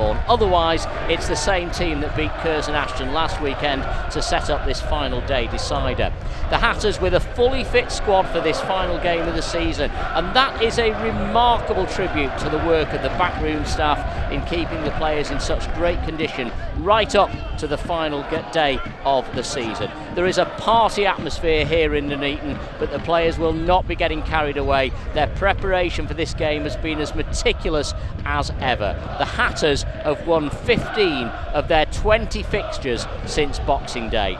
Osborne. Otherwise, it's the same team that beat Curzon Ashton last weekend to set up this final day decider. The Hatters with a fully fit squad for this final game of the season, and that is a remarkable tribute to the work of the backroom staff in keeping the players in such great condition right up to the final day of the season. There is a party atmosphere here in Nuneaton, but the players will not be getting carried away. Their preparation for this game has been as meticulous as ever. The Hatters have won 15 of their 20 fixtures since Boxing Day.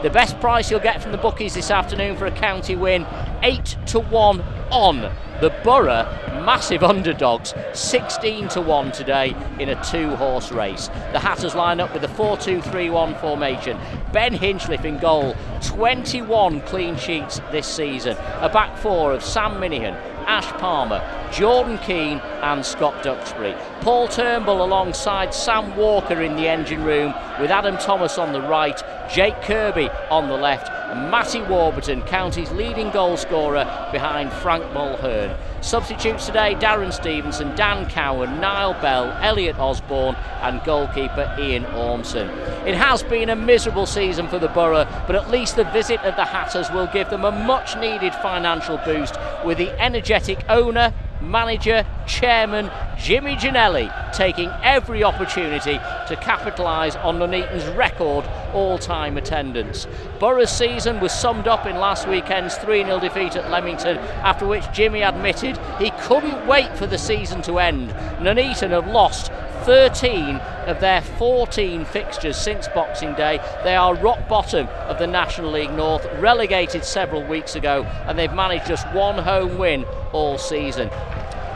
The best price you'll get from the bookies this afternoon for a county win, 8-1 on. The Borough, massive underdogs, 16-1 today in a 2-horse race. The Hatters line up with a 4-2-3-1 formation. Ben Hinchliffe in goal, 21 clean sheets this season. A back four of Sam Minihan, Ash Palmer, Jordan Keane and Scott Duxbury. Paul Turnbull alongside Sam Walker in the engine room, with Adam Thomas on the right, Jake Kirby on the left, and Matty Warburton, County's leading goal scorer, behind Frank Mulhern. Substitutes today: Darren Stevenson, Dan Cowan, Niall Bell, Elliot Osborne and goalkeeper Ian Ormson. It has been a miserable season for the Borough, but at least the visit of the Hatters will give them a much needed financial boost, with the energetic owner, manager, chairman Jimmy Giannelli taking every opportunity to capitalise on Nuneaton's record all-time attendance. Borough's season was summed up in last weekend's 3-0 defeat at Leamington, after which Jimmy admitted he couldn't wait for the season to end. Nuneaton have lost 13 of their 14 fixtures since Boxing Day. They are rock bottom of the National League North, relegated several weeks ago, and they've managed just one home win all season.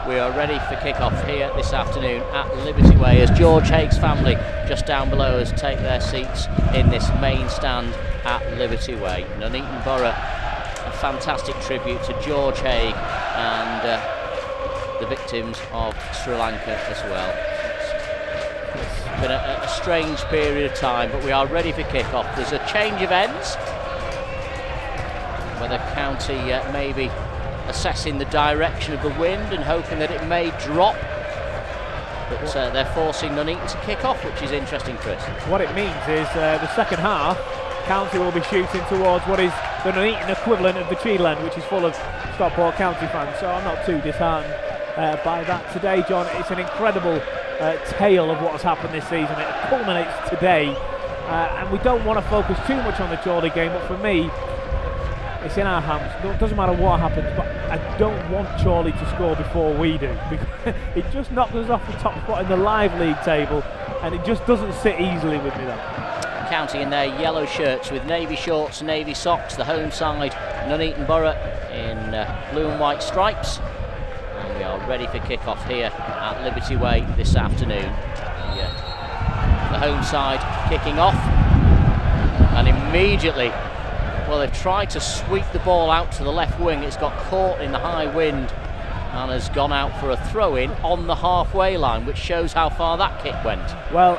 We are ready for kick-off here this afternoon at Liberty Way, as George Haig's family just down below us take their seats in this main stand at Liberty Way. Nuneaton Borough, a fantastic tribute to George Haig and the victims of Sri Lanka as well. It's been a strange period of time, but we are ready for kick-off. There's a change of ends, whether County maybe assessing the direction of the wind and hoping that it may drop, but they're forcing Nuneaton to kick off, which is interesting, Chris. What it means is the second half, County will be shooting towards what is the Nuneaton equivalent of the Cheadle, which is full of Stockport County fans, so I'm not too disheartened by that today, John. It's an incredible tale of what has happened this season. It culminates today, and we don't want to focus too much on the Chorley game, but for me, it's in our hands. It doesn't matter what happens, but I don't want Chorley to score before we do, because it just knocks us off the top spot in the live league table, and it just doesn't sit easily with me, that. County in their yellow shirts with navy shorts, navy socks, the home side, Nuneaton Borough in blue and white stripes. And we are ready for kick-off here at Liberty Way this afternoon. The home side kicking off, and immediately, well, they've tried to sweep the ball out to the left wing. It's got caught in the high wind and has gone out for a throw-in on the halfway line, which shows how far that kick went. Well,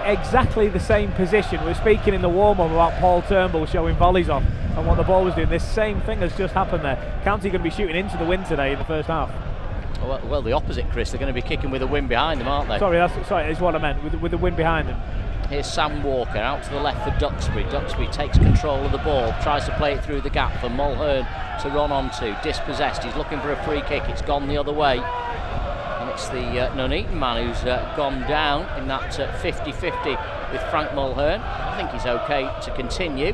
exactly the same position. We're speaking in the warm-up about Paul Turnbull showing volleys off and what the ball was doing. This same thing has just happened there. County going to be shooting into the wind today in the first half. Well, the opposite, Chris. They're going to be kicking with the wind behind them, aren't they? Sorry, that's what I meant, with the wind behind them. Here's Sam Walker out to the left for Duxbury. Duxbury takes control of the ball, tries to play it through the gap for Mulhern to run onto. Dispossessed, he's looking for a free kick, it's gone the other way. And it's the Nuneaton man who's gone down in that 50-50 with Frank Mulhern. I think he's okay to continue.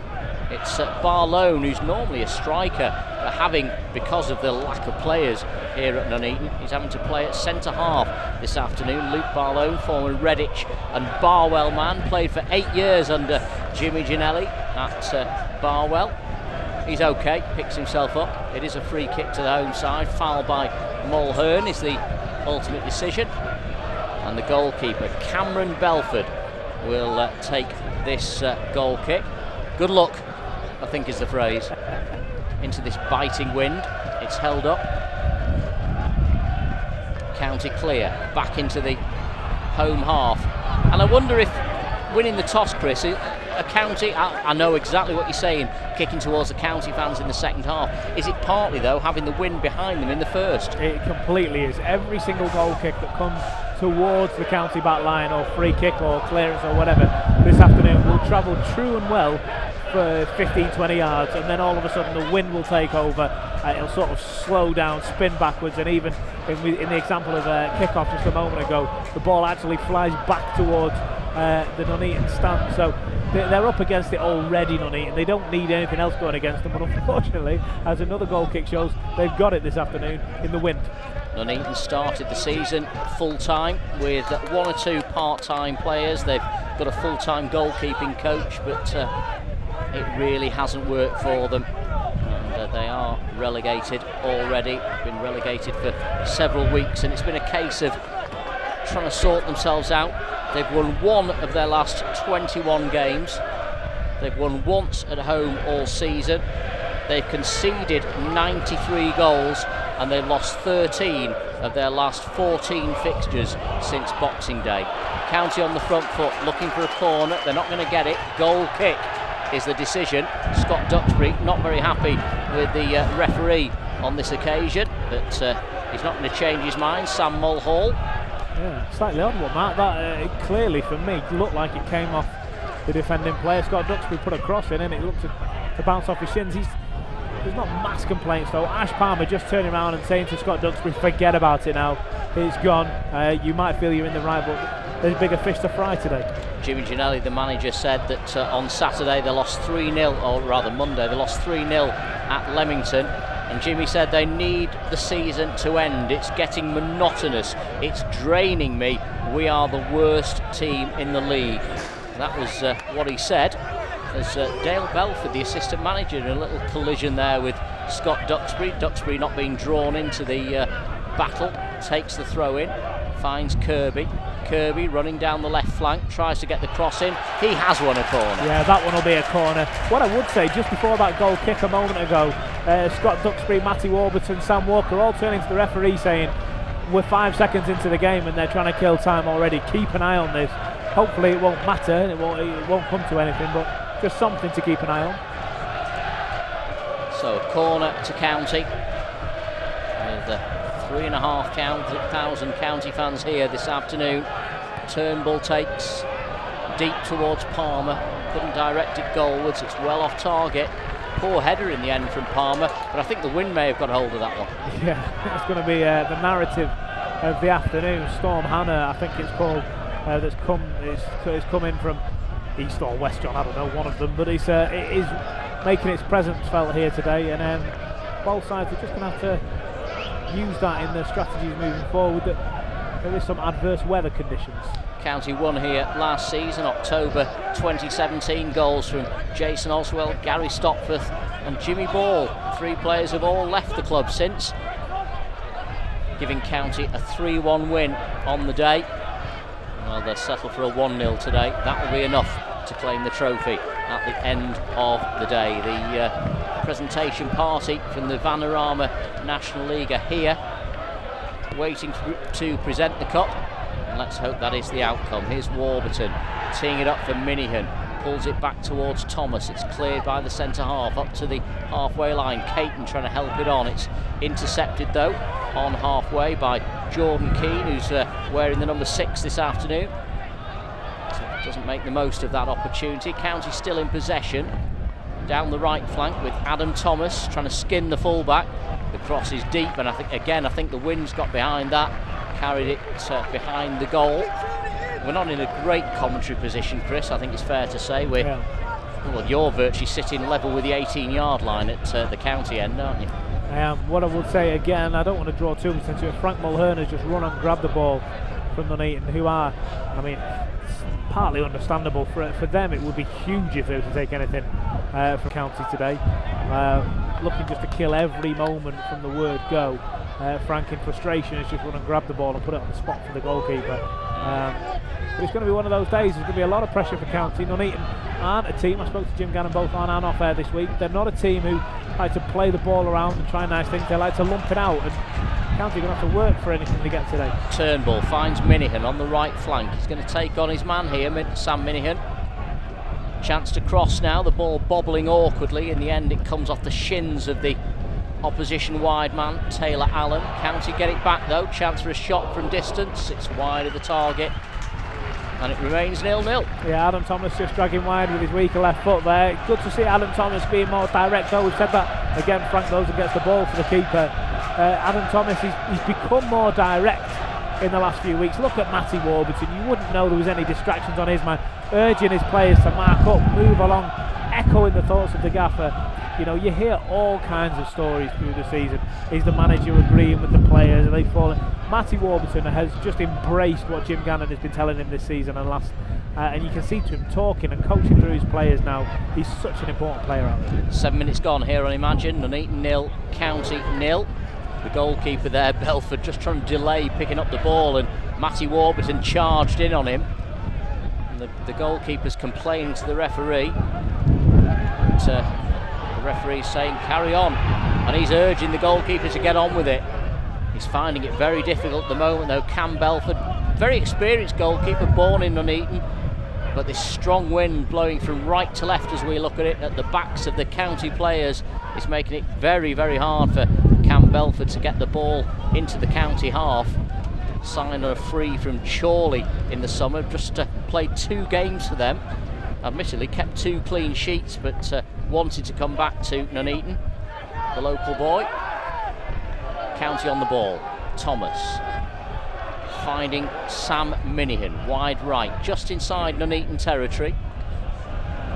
It's Barlone, who's normally a striker, but having, because of the lack of players here at Nuneaton, he's having to play at centre half this afternoon. Luke Barlone, former Redditch and Barwell man, played for 8 years under Jimmy Giannelli at Barwell. He's okay, picks himself up. It is a free kick to the home side. Foul by Mulhern is the ultimate decision. And the goalkeeper, Cameron Belford, will take this goal kick. Good luck, I think is the phrase. Into this biting wind, it's held up. County clear, back into the home half. And I wonder if winning the toss, Chris, a County, I know exactly what you're saying, kicking towards the County fans in the second half. Is it partly, though, having the wind behind them in the first? It completely is. Every single goal kick that comes towards the County back line, or free kick or clearance or whatever this afternoon, will travel true and well for 15-20 yards, and then all of a sudden the wind will take over. It'll sort of slow down, spin backwards, and even in the example of a kick-off just a moment ago, the ball actually flies back towards the Nuneaton stand. So they're up against it already, Nuneaton. They don't need anything else going against them, but unfortunately, as another goal kick shows, they've got it this afternoon in the wind. Nuneaton started the season full-time with 1 or 2 part-time players. They've got a full-time goalkeeping coach, but it really hasn't worked for them. And they are relegated already. Been relegated for several weeks, and it's been a case of trying to sort themselves out. They've won 1 of their last 21 games. They've won once at home all season. They've conceded 93 goals, and they've lost 13 of their last 14 fixtures since Boxing Day. County on the front foot, looking for a corner. They're not going to get it. Goal kick is the decision. Scott Duxbury not very happy with the referee on this occasion, but he's not going to change his mind. Sam Mulhall. Yeah, slightly odd one, that it clearly for me looked like it came off the defending player. Scott Duxbury put a cross in and it looked to bounce off his shins. There's not mass complaints though. Ash Palmer just turning around and saying to Scott Duxbury, forget about it now, it's gone. You might feel you're in the right, but there's bigger fish to fry today. Jimmy Ginelli, the manager, said that on Saturday they lost 3-0, or rather Monday they lost 3-0 at Leamington. And Jimmy said they need the season to end. It's getting monotonous. It's draining me. We are the worst team in the league. That was what he said as Dale Belford, the assistant manager, in a little collision there with Scott Duxbury. Duxbury not being drawn into the battle, takes the throw in, finds Kirby. Kirby running down the left flank, tries to get the cross in. He has won a corner. Yeah, that one will be a corner. What I would say, just before that goal kick a moment ago, Scott Duxbury, Matty Warburton, Sam Walker all turning to the referee saying, we're 5 seconds into the game and they're trying to kill time already. Keep an eye on this. Hopefully it won't matter, it won't come to anything, but just something to keep an eye on. So a corner to County. With 3,500 County fans here this afternoon. Turnbull takes deep towards Palmer. Couldn't direct it goalwards. It's well off target. Poor header in the end from Palmer, but I think the wind may have got hold of that one. Yeah, it's going to be the narrative of the afternoon. Storm Hannah, I think it's called, that's come in from East or West, John, I don't know, one of them, but it is making its presence felt here today, and both sides are just going to have to use that in their strategies moving forward, that there is some adverse weather conditions. County won here last season, October 2017. Goals from Jason Oswell, Gary Stopforth and Jimmy Ball. 3 players have all left the club since, giving County a 3-1 win on the day. Well, they'll settle for a 1-0 today. That will be enough to claim the trophy at the end of the day. The presentation party from the Vanarama National League are here, waiting to present the cup. And let's hope that is the outcome. Here's Warburton teeing it up for Minihan. Pulls it back towards Thomas. It's cleared by the centre half up to the halfway line. Keighren trying to help it on. It's intercepted though on halfway by Jordan Keane, who's wearing the number 6 this afternoon. So doesn't make the most of that opportunity. County still in possession down the right flank with Adam Thomas trying to skin the fullback. The cross is deep, and I think the wind's got behind that, carried it behind the goal. We're not in a great commentary position, Chris, I think it's fair to say. Well, you're virtually sitting level with the 18-yard line at the County end, aren't you? I am. What I would say again, I don't want to draw too much into it. Frank Mulhern has just run and grabbed the ball from Nuneaton, who are, I mean, it's partly understandable. For them, it would be huge if they were to take anything from County today. Looking just to kill every moment from the word go. Frank, in frustration, has just run and grabbed the ball and put it on the spot for the goalkeeper. But it's going to be one of those days. There's going to be a lot of pressure for County. Nuneaton aren't a team, I spoke to Jim Gannon both on and off air this week, they're not a team who like to play the ball around and try nice things. They like to lump it out, and County are going to have to work for anything to get today. Turnbull finds Minihan on the right flank. He's going to take on his man here, Sam Minihan. Chance to cross now, the ball bobbling awkwardly. In the end it comes off the shins of the opposition wide man, Taylor Allen. County get it back though, chance for a shot from distance, it's wide of the target, and it remains 0-0. Yeah, Adam Thomas just dragging wide with his weaker left foot there. Good to see Adam Thomas being more direct though. We've said that again. Frank goes and gets the ball for the keeper. Adam Thomas, he's become more direct in the last few weeks. Look at Matty Warburton, you wouldn't know there was any distractions on his man, urging his players to mark up, move along, echoing the thoughts of the gaffer. You know, you hear all kinds of stories through the season. Is the manager agreeing with the players? Are they falling? Matty Warburton has just embraced what Jim Gannon has been telling him this season and you can see to him talking and coaching through his players now. He's such an important player out there. 7 minutes gone here on Imagine. Nuneaton 0, County 0. The goalkeeper there, Belford, just trying to delay picking up the ball, and Matty Warburton charged in on him. And the goalkeeper's complaining to the referee. But, the referee's saying carry on, and he's urging the goalkeeper to get on with it. He's finding it very difficult at the moment though. Cam Belford, very experienced goalkeeper, born in Nuneaton, but this strong wind blowing from right to left as we look at it at the backs of the County players is making it very, very hard for Cam Belford to get the ball into the County half. Signed on a free from Chorley in the summer, just played 2 games for them. Admittedly kept 2 clean sheets, but wanted to come back to Nuneaton, the local boy. County on the ball. Thomas finding Sam Minihan, wide right, just inside Nuneaton territory.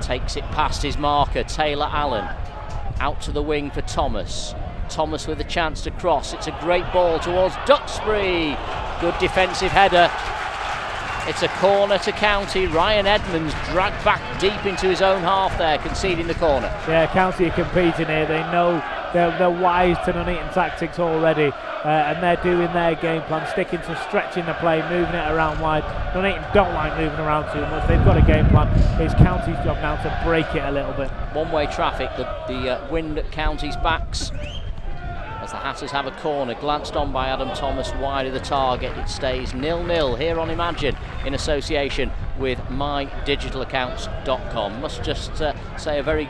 Takes it past his marker, Taylor Allen. Out to the wing for Thomas. Thomas with a chance to cross. It's a great ball towards Duxbury. Good defensive header. It's a corner to County. Ryan Edmonds dragged back deep into his own half there, conceding the corner. Yeah, County are competing here. They know they're wise to Nuneaton tactics already, and they're doing their game plan, sticking to stretching the play, moving it around wide. Nuneaton don't like moving around too much. They've got a game plan. It's County's job now to break it a little bit. One-way traffic, the wind at County's backs. As the Hatters have a corner, glanced on by Adam Thomas, wide of the target. It stays 0-0 here on Imagine in association with mydigitalaccounts.com. Must just say a very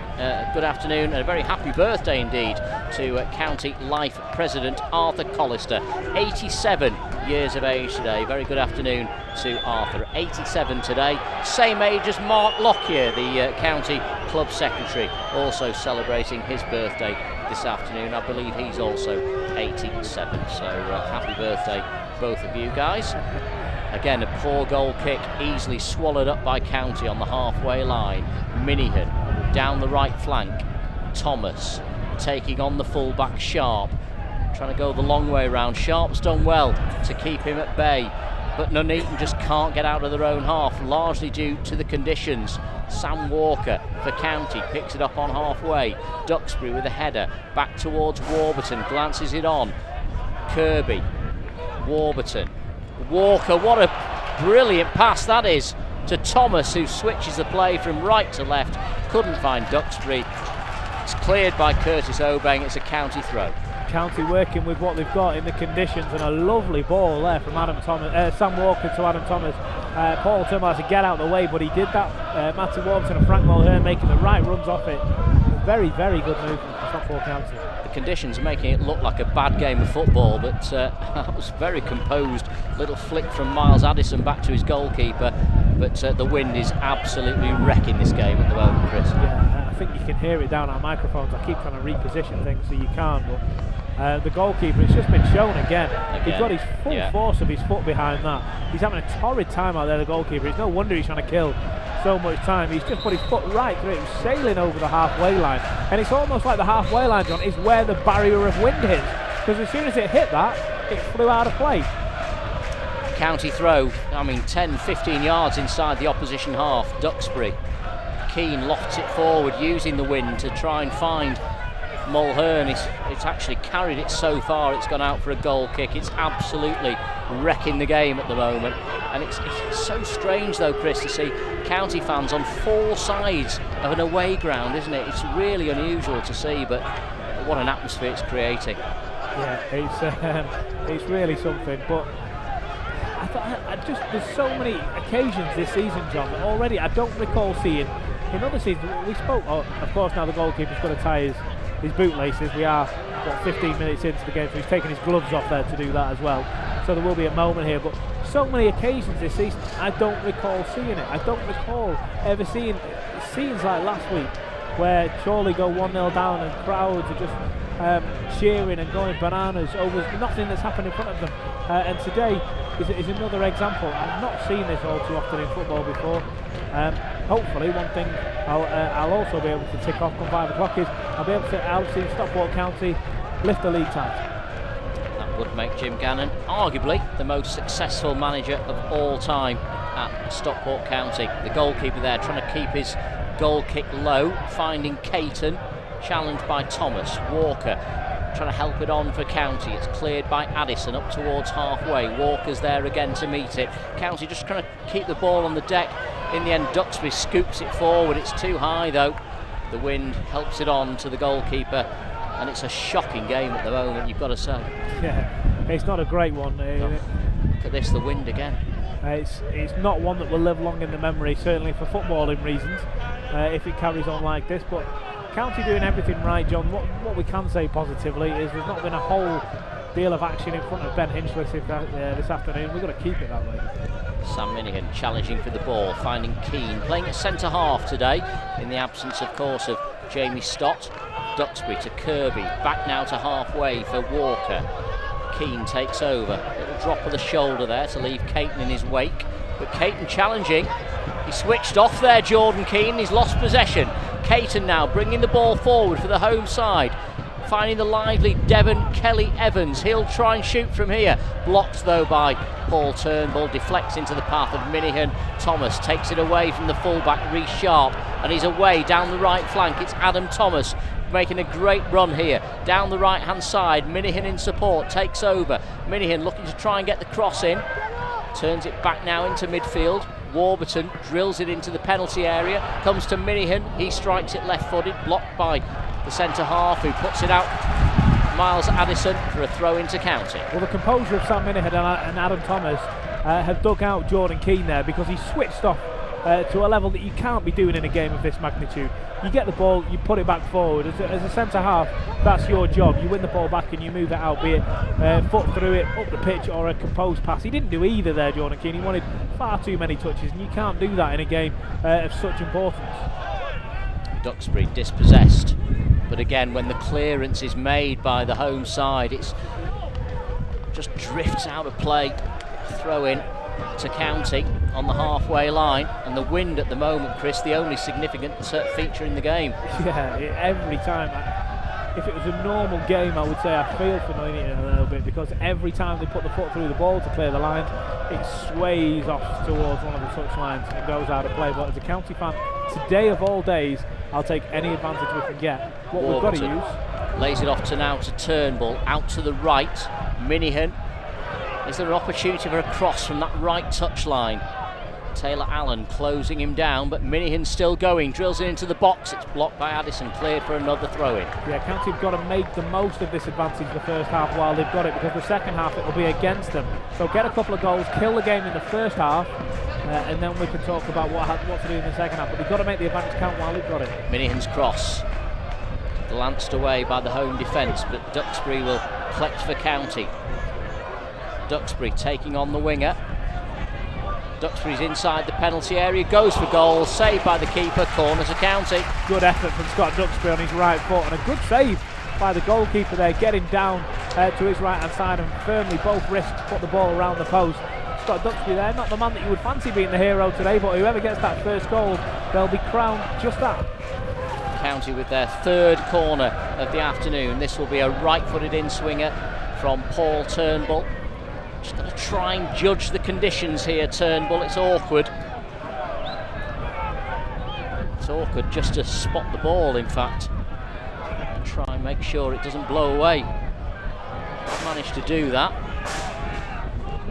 good afternoon and a very happy birthday indeed to County Life President Arthur Collister, 87 years of age today. Very good afternoon to Arthur, 87 today. Same age as Mark Lockyer, the County Club Secretary, also celebrating his birthday this afternoon. I believe he's also 87, so happy birthday both of you guys. Again, a poor goal kick, easily swallowed up by County on the halfway line. Minihan down the right flank. Thomas taking on the fullback Sharp, trying to go the long way round. Sharp's done well to keep him at bay, but Nuneaton just can't get out of their own half, largely due to the conditions. Sam Walker for County picks it up on halfway. Duxbury with a header back towards Warburton, glances it on. Kirby, Warburton, Walker, what a brilliant pass that is to Thomas, who switches the play from right to left. Couldn't find Duxbury. It's cleared by Curtis Obeng. It's a County throw. County working with what they've got in the conditions, and a lovely ball there from Sam Walker to Adam Thomas. Paul turned out to get out of the way, but he did that. Matty Warburton and Frank Mulhern making the right runs off it. Very, very good move from Stockport County. The conditions are making it look like a bad game of football, but that was very composed. Little flick from Miles Addison back to his goalkeeper, but the wind is absolutely wrecking this game at the moment, Chris. Yeah, I think you can hear it down our microphones. I keep trying to reposition things so you can't, but the goalkeeper, it's just been shown again. He's got his full force of his foot behind that. He's having a torrid time out there, the goalkeeper. It's no wonder he's trying to kill so much time. He's just put his foot right through it. He's sailing over the halfway line, and it's almost like the halfway line, John, is where the barrier of wind hits, because as soon as it hit that, it flew out of play. County throw, 10-15 yards inside the opposition half. Duxbury, Keighren lofts it forward using the wind to try and find Mulhern. It's actually carried it so far, it's gone out for a goal kick. It's absolutely wrecking the game at the moment, and it's so strange though, Chris, to see County fans on 4 sides of an away ground, isn't it? It's really unusual to see, but what an atmosphere it's creating. Yeah, it's really something. But there's so many occasions this season, John, that already I don't recall seeing in other seasons. We spoke, of course, now the goalkeeper's got to tie his bootlaces. We are 15 minutes into the game, so he's taken his gloves off there to do that as well. So there will be a moment here, but so many occasions this season I don't recall seeing it. I don't recall ever seeing scenes like last week where Chorley go 1-0 down and crowds are just cheering and going bananas over nothing that's happened in front of them. And today is another example. I've not seen this all too often in football before. Hopefully, one thing I'll also be able to tick off come 5 o'clock is I'll be able to see Stockport County lift the league title. That would make Jim Gannon arguably the most successful manager of all time at Stockport County. The goalkeeper there trying to keep his goal kick low, finding Keighren, challenged by Thomas. Walker trying to help it on for County. It's cleared by Addison up towards halfway. Walker's there again to meet it. County just trying to keep the ball on the deck. In the end, Duxbury scoops it forward. It's too high though. The wind helps it on to the goalkeeper, and it's a shocking game at the moment, you've got to say. Yeah, it's not a great one. Look at this, the wind again. It's not one that will live long in the memory, certainly for footballing reasons, if it carries on like this. But County doing everything right, John. What we can say positively is there's not been a whole deal of action in front of Ben Hinchliffe this afternoon. We've got to keep it that way. Sam Minihan challenging for the ball, finding Keane, playing at centre half today, in the absence, of course, of Jamie Stott. Duxbury to Kirby, back now to halfway for Walker. Keane takes over, little drop of the shoulder there to leave Keighren in his wake, but Keighren challenging. He switched off there, Jordan Keane, he's lost possession. Keighren now bringing the ball forward for the home side, finding the lively Devon Kelly Evans. He'll try and shoot from here, blocked though by Paul Turnbull, deflects into the path of Minihan. Thomas takes it away from the fullback Rhys Sharp, and he's away down the right flank. It's Adam Thomas making a great run here down the right hand side. Minihan in support, takes over. Minihan looking to try and get the cross in, turns it back now into midfield. Warburton drills it into the penalty area, comes to Minihan, he strikes it left footed, blocked by the centre half who puts it out. Miles Addison for a throw into County. Well, the composure of Sam Minihan and Adam Thomas have dug out Jordan Keane there, because he switched off to a level that you can't be doing in a game of this magnitude. You get the ball, you put it back forward. As a centre half, that's your job. You win the ball back and you move it out, be it foot through it, up the pitch, or a composed pass. He didn't do either there, Jordan Keane. He wanted far too many touches, and you can't do that in a game of such importance. Duxbury dispossessed, but again, when the clearance is made by the home side, it's just drifts out of play. Throw in to County on the halfway line, and the wind at the moment, Chris, the only significant feature in the game. Yeah, every time. If it was a normal game, I would say I feel for Nuneaton a little bit, because every time they put the foot through the ball to clear the lines, it sways off towards one of the touch lines and goes out of play. But as a County fan, today of all days, I'll take any advantage we can get. What Warburton we've got to use. Lays it off to now to Turnbull, out to the right. Minihan. Is there an opportunity for a cross from that right touch line? Taylor Allen closing him down, but Minihan's still going, drills it into the box. It's blocked by Addison, cleared for another throw-in. Yeah, County have got to make the most of this advantage the first half while they've got it, because the second half it will be against them. So get a couple of goals, kill the game in the first half, and then we can talk about what to do in the second half. But they've got to make the advantage count while they've got it. Minihan's cross glanced away by the home defence, but Duxbury will collect for County. Duxbury taking on the winger. Duxbury's inside the penalty area, goes for goal, saved by the keeper, corner to County. Good effort from Scott Duxbury on his right foot, and a good save by the goalkeeper there, getting down to his right hand side and firmly both wrists put the ball around the post. Scott Duxbury there, not the man that you would fancy being the hero today, but whoever gets that first goal, they'll be crowned just that. County with their third corner of the afternoon. This will be a right-footed in-swinger from Paul Turnbull. Just got to try and judge the conditions here, Turnbull. It's awkward. It's awkward just to spot the ball, in fact, and try and make sure it doesn't blow away. Managed to do that.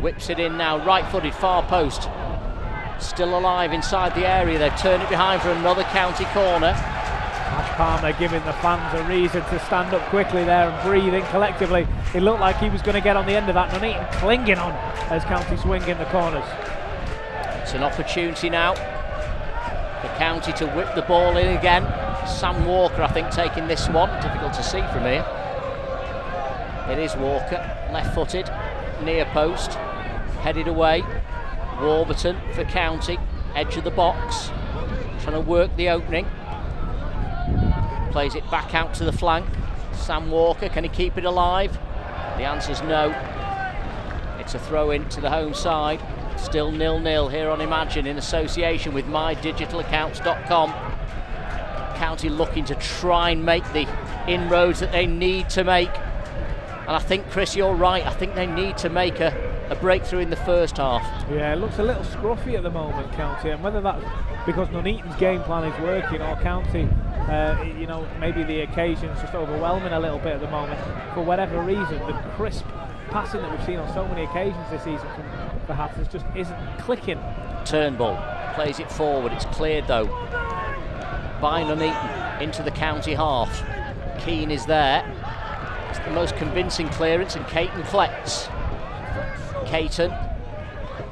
Whips it in now, right-footed, far post. Still alive inside the area. They've turned it behind for another County corner. Ash Palmer giving the fans a reason to stand up quickly there and breathe in collectively. It looked like he was going to get on the end of that. Nuneaton clinging on as County swing in the corners. It's an opportunity now for County to whip the ball in again. Sam Walker, I think, taking this one. Difficult to see from here. It is Walker, left-footed, near post, headed away. Warburton for County, edge of the box, trying to work the opening. Plays it back out to the flank. Sam Walker, can he keep it alive? The answer's no. It's a throw in to the home side. Still 0-0 here on Imagine in association with mydigitalaccounts.com. County looking to try and make the inroads that they need to make. And I think, Chris, you're right. I think they need to make a breakthrough in the first half. Yeah, it looks a little scruffy at the moment, County, and whether that's because Nuneaton's game plan is working or County, maybe the occasion's just overwhelming a little bit at the moment. For whatever reason, the crisp passing that we've seen on so many occasions this season from the Hatters just isn't clicking. Turnbull plays it forward. It's cleared though by Nuneaton into the County half. Keane is there. It's the most convincing clearance, and Keighren collects. Keighren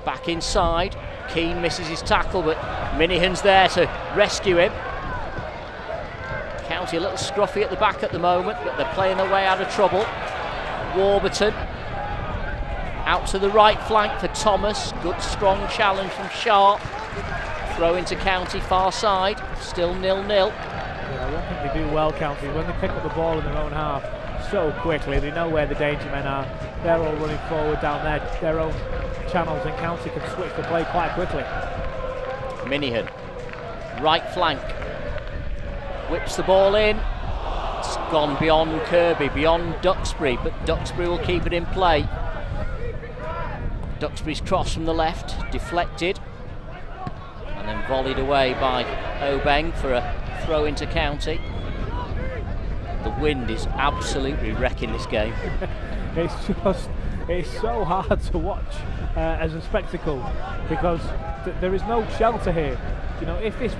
back inside. Keane misses his tackle, but Minihan's there to rescue him. County a little scruffy at the back at the moment, but they're playing their way out of trouble. Warburton out to the right flank for Thomas. Good strong challenge from Sharp. Throw into County far side. Still 0-0. Yeah, I don't think they do well, County, when they pick up the ball in their own half so quickly. They know where the danger men are. They're all running forward down their own channels, and County can switch the play quite quickly. Minihan, right flank, whips the ball in. It's gone beyond Kirby, beyond Duxbury, but Duxbury will keep it in play. Duxbury's cross from the left, deflected, and then volleyed away by Obeng for a throw into County. The wind is absolutely wrecking this game. It's so hard to watch as a spectacle because there is no shelter here. You know, if this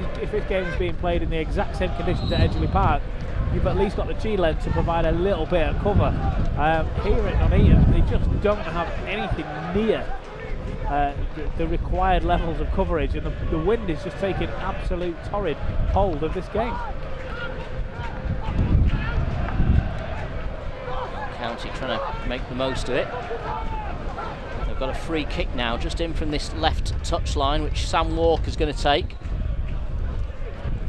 game is being played in the exact same conditions at Edgeley Park, you've at least got the Keighren to provide a little bit of cover. Here at Nuneaton, they just don't have anything near the required levels of coverage, and the wind is just taking absolute torrid hold of this game. County trying to make the most of it. They've got a free kick now, just in from this left touchline, which Sam Walker's going to take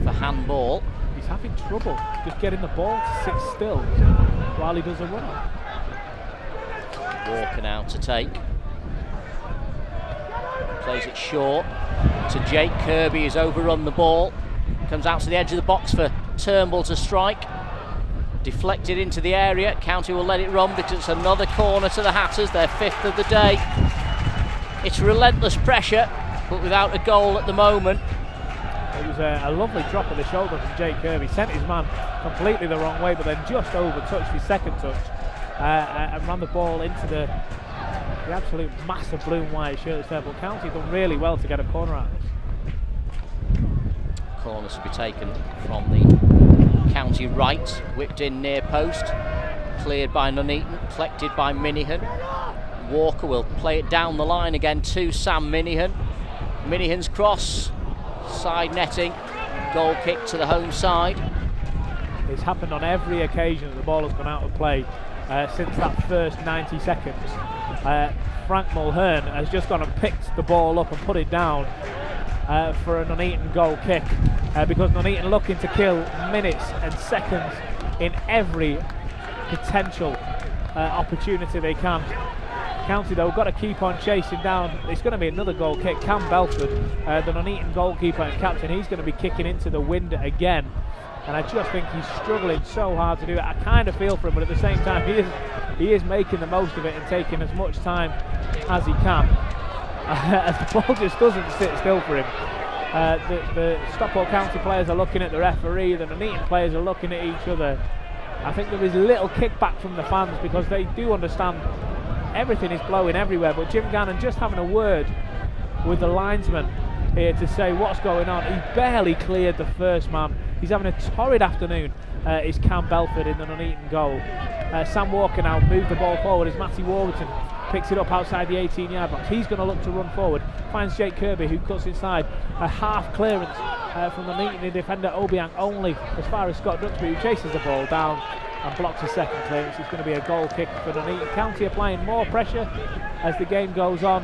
for handball. He's having trouble just getting the ball to sit still while he does a run. Walker now to take. Plays it short to Jake Kirby, who's overrun the ball. Comes out to the edge of the box for Turnbull to strike. Deflected into the area. County will let it run because it's another corner to the Hatters, their fifth of the day. It's relentless pressure, but without a goal at the moment. It was a lovely drop of the shoulder from Jake Kirby. Sent his man completely the wrong way, but then just over-touched his second touch and ran the ball into the absolute massive blue and white shirts there. But County done really well to get a corner out of this. Corners to be taken from the County right, whipped in near post, cleared by Nuneaton, collected by Minihan. Walker will play it down the line again to Sam Minihan. Minihan's cross, side netting, goal kick to the home side. It's happened on every occasion that the ball has gone out of play since that first 90 seconds. Frank Mulhern has just gone and picked the ball up and put it down for a Nuneaton goal kick, because Nuneaton looking to kill minutes and seconds in every potential opportunity they can. County though got to keep on chasing down. It's going to be another goal kick. Cam Belford, the Nuneaton goalkeeper and captain, he's going to be kicking into the wind again, and I just think he's struggling so hard to do it. I kind of feel for him, but at the same time he is making the most of it and taking as much time as he can. As the ball just doesn't sit still for him. The Stockport County players are looking at the referee, the Nuneaton players are looking at each other. I think there is a little kickback from the fans because they do understand everything is blowing everywhere, but Jim Gannon just having a word with the linesman here to say what's going on. He barely cleared the first man. He's having a torrid afternoon, is Cam Belford in the Nuneaton goal. Sam Walker now moved the ball forward as Matty Warburton picks it up outside the 18-yard box. He's going to look to run forward, finds Jake Kirby, who cuts inside. A half clearance from the Nuneaton defender Obiang, only as far as Scott Duxbury, who chases the ball down and blocks a second clearance. It's going to be a goal kick for the Nuneaton. County applying more pressure as the game goes on,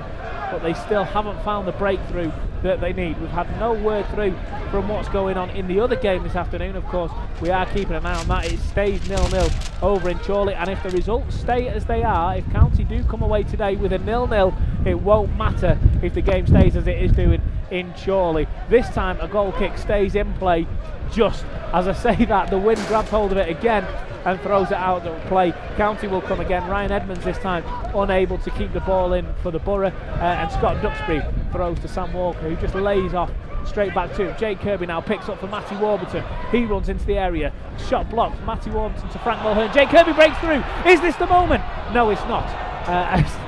but they still haven't found the breakthrough that they need. We've had no word through from what's going on in the other game this afternoon. Of course, we are keeping an eye on that. It stays 0-0 over in Chorley, and if the results stay as they are, if County do come away today with a 0-0, it won't matter if the game stays as it is doing in Chorley. This time a goal kick stays in play. Just as I say that, the wind grabs hold of it again and throws it out of play. County will come again. Ryan Edmonds this time unable to keep the ball in for the Borough, and Scott Duxbury throws to Sam Walker, who just lays off straight back to him. Jake Kirby now picks up for Matty Warburton. He runs into the area. Shot blocked. Matty Warburton to Frank Mulhern. Jake Kirby breaks through. Is this the moment? No, it's not.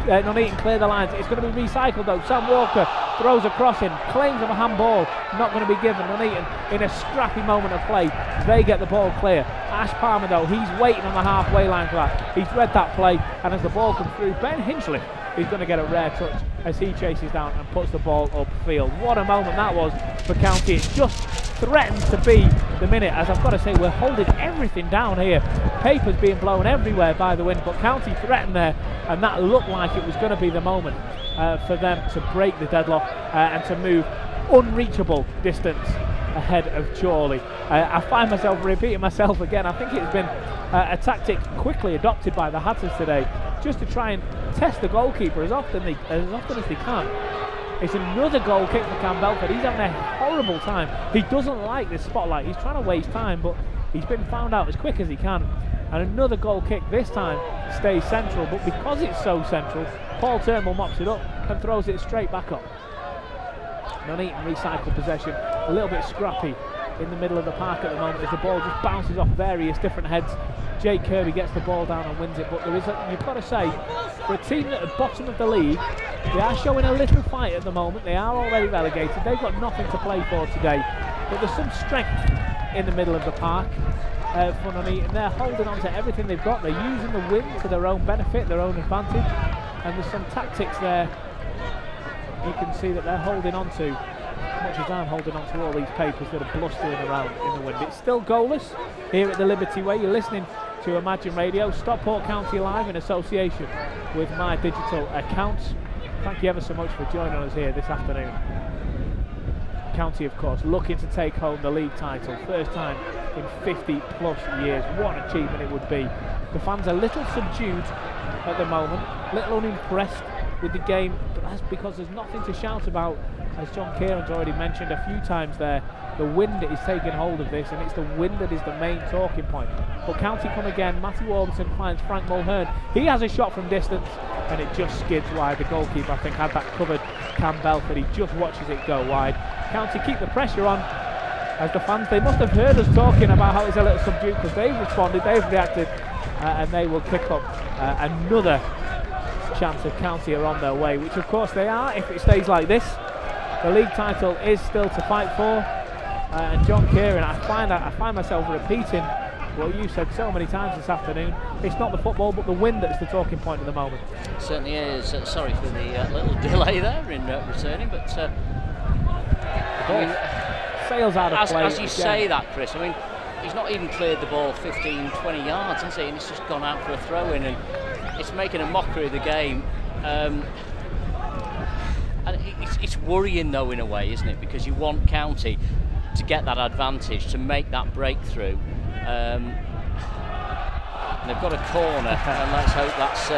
Nuneaton clear the lines. It's going to be recycled though. Sam Walker throws a crossing, claims of a handball, not going to be given. Nuneaton in a scrappy moment of play, they get the ball clear. Ash Palmer though, he's waiting on the halfway line for that. He's read that play, and as the ball comes through, Ben Hinchliffe is going to get a rare touch as he chases down and puts the ball upfield. What a moment that was for County. It just threatens to be the minute, as I've got to say, we're holding everything down here. Papers being blown everywhere by the wind, but County threatened there, and that looked like it was going to be the moment for them to break the deadlock and to move unreachable distance ahead of Chorley. I find myself repeating myself again. I think it's been a tactic quickly adopted by the Hatters today, just to try and test the goalkeeper as often as they can. It's another goal kick for Cam Belford. He's having a horrible time. He doesn't like this spotlight. He's trying to waste time, but he's been found out as quick as he can. And another goal kick this time stays central, but because it's so central, Paul Turnbull mops it up and throws it straight back up. Nuneaton recycle possession, a little bit scrappy in the middle of the park at the moment as the ball just bounces off various different heads. Jake Kirby gets the ball down and wins it, but you've got to say, for a team at the bottom of the league, they are showing a little fight at the moment. They are already relegated. They've got nothing to play for today, but there's some strength in the middle of the park for Nuneaton. They're holding on to everything they've got. They're using the wind to their own benefit, their own advantage, and there's some tactics there you can see that they're holding on to, as much as I'm holding on to all these papers that are blustering around in the wind. It's still goalless here at the Liberty Way. You're listening to Imagine Radio, Stockport County Live in association with My Digital Accounts. Thank you ever so much for joining us here this afternoon. County, of course, looking to take home the league title, first time in 50 plus years. What an achievement it would be. The fans are a little subdued at the moment, a little unimpressed with the game, but that's because there's nothing to shout about. As John Keigren's already mentioned a few times there, the wind is taking hold of this, and it's the wind that is the main talking point. But County come again. Matty Warburton finds Frank Mulhern. He has a shot from distance, and it just skids wide. The goalkeeper, I think, had that covered. Cam Belford, he just watches it go wide. County keep the pressure on, as the fans, they must have heard us talking about how it's a little subdued, because they've responded, they've reacted, and they will kick up another chance of County are on their way, which of course they are if it stays like this. The league title is still to fight for, and John Keighren, I find myself repeating what you said so many times this afternoon. It's not the football but the wind that's the talking point at the moment. It certainly is. Sorry for the little delay there in returning, but I mean, sails out of play as you say that, Chris, I mean, he's not even cleared the ball 15, 20 yards, has he? And it's just gone out for a throw-in, and it's making a mockery of the game. And it's worrying though in a way, isn't it? Because you want County to get that advantage, to make that breakthrough. And they've got a corner, and let's hope that's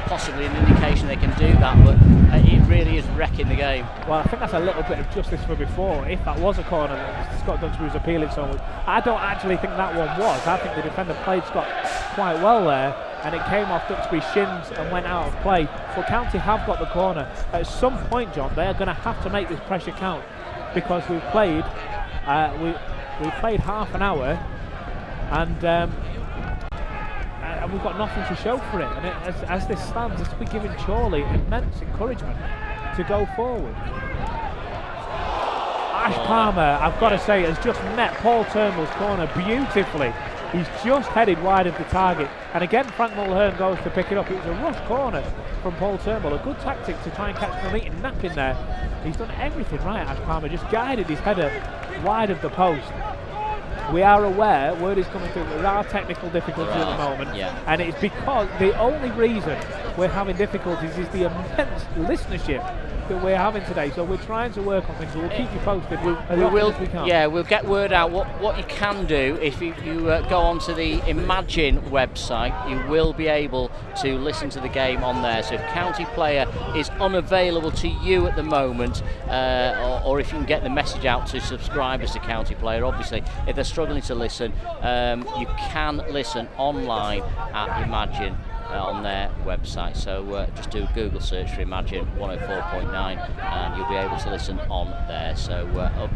possibly an indication they can do that, but it really is wrecking the game. Well, I think that's a little bit of justice for before. If that was a corner that Scott Duxbury was appealing so much, I don't actually think that one was. I think the defender played Scott quite well there, and it came off Duxbury's shins and went out of play. But County have got the corner. At some point, John, they are going to have to make this pressure count, because we've played we played half an hour, and we've got nothing to show for it. And as this stands, this will be giving Chorley immense encouragement to go forward. Ash Palmer, I've got to say, has just met Paul Turnbull's corner beautifully. He's just headed wide of the target, and again Frank Mulhern goes to pick it up. It was a rough corner from Paul Turnbull. A good tactic to try and catch Nuneaton napping there. He's done everything right, Ash Palmer, just guided his header wide of the post. We are aware, word is coming through, there are technical difficulties at the moment, and it's because the only reason we're having difficulties is the immense listenership that we're having today. So we're trying to work on things. We'll keep you posted as we can. Yeah, we'll get word out. What you can do, if you go onto the Imagine website, you will be able to listen to the game on there. So if County Player is unavailable to you at the moment, or if you can get the message out to subscribers to County Player, obviously, if they're struggling to listen, you can listen online at Imagine on their website. So just do a Google search for Imagine 104.9 and you'll be able to listen on there. So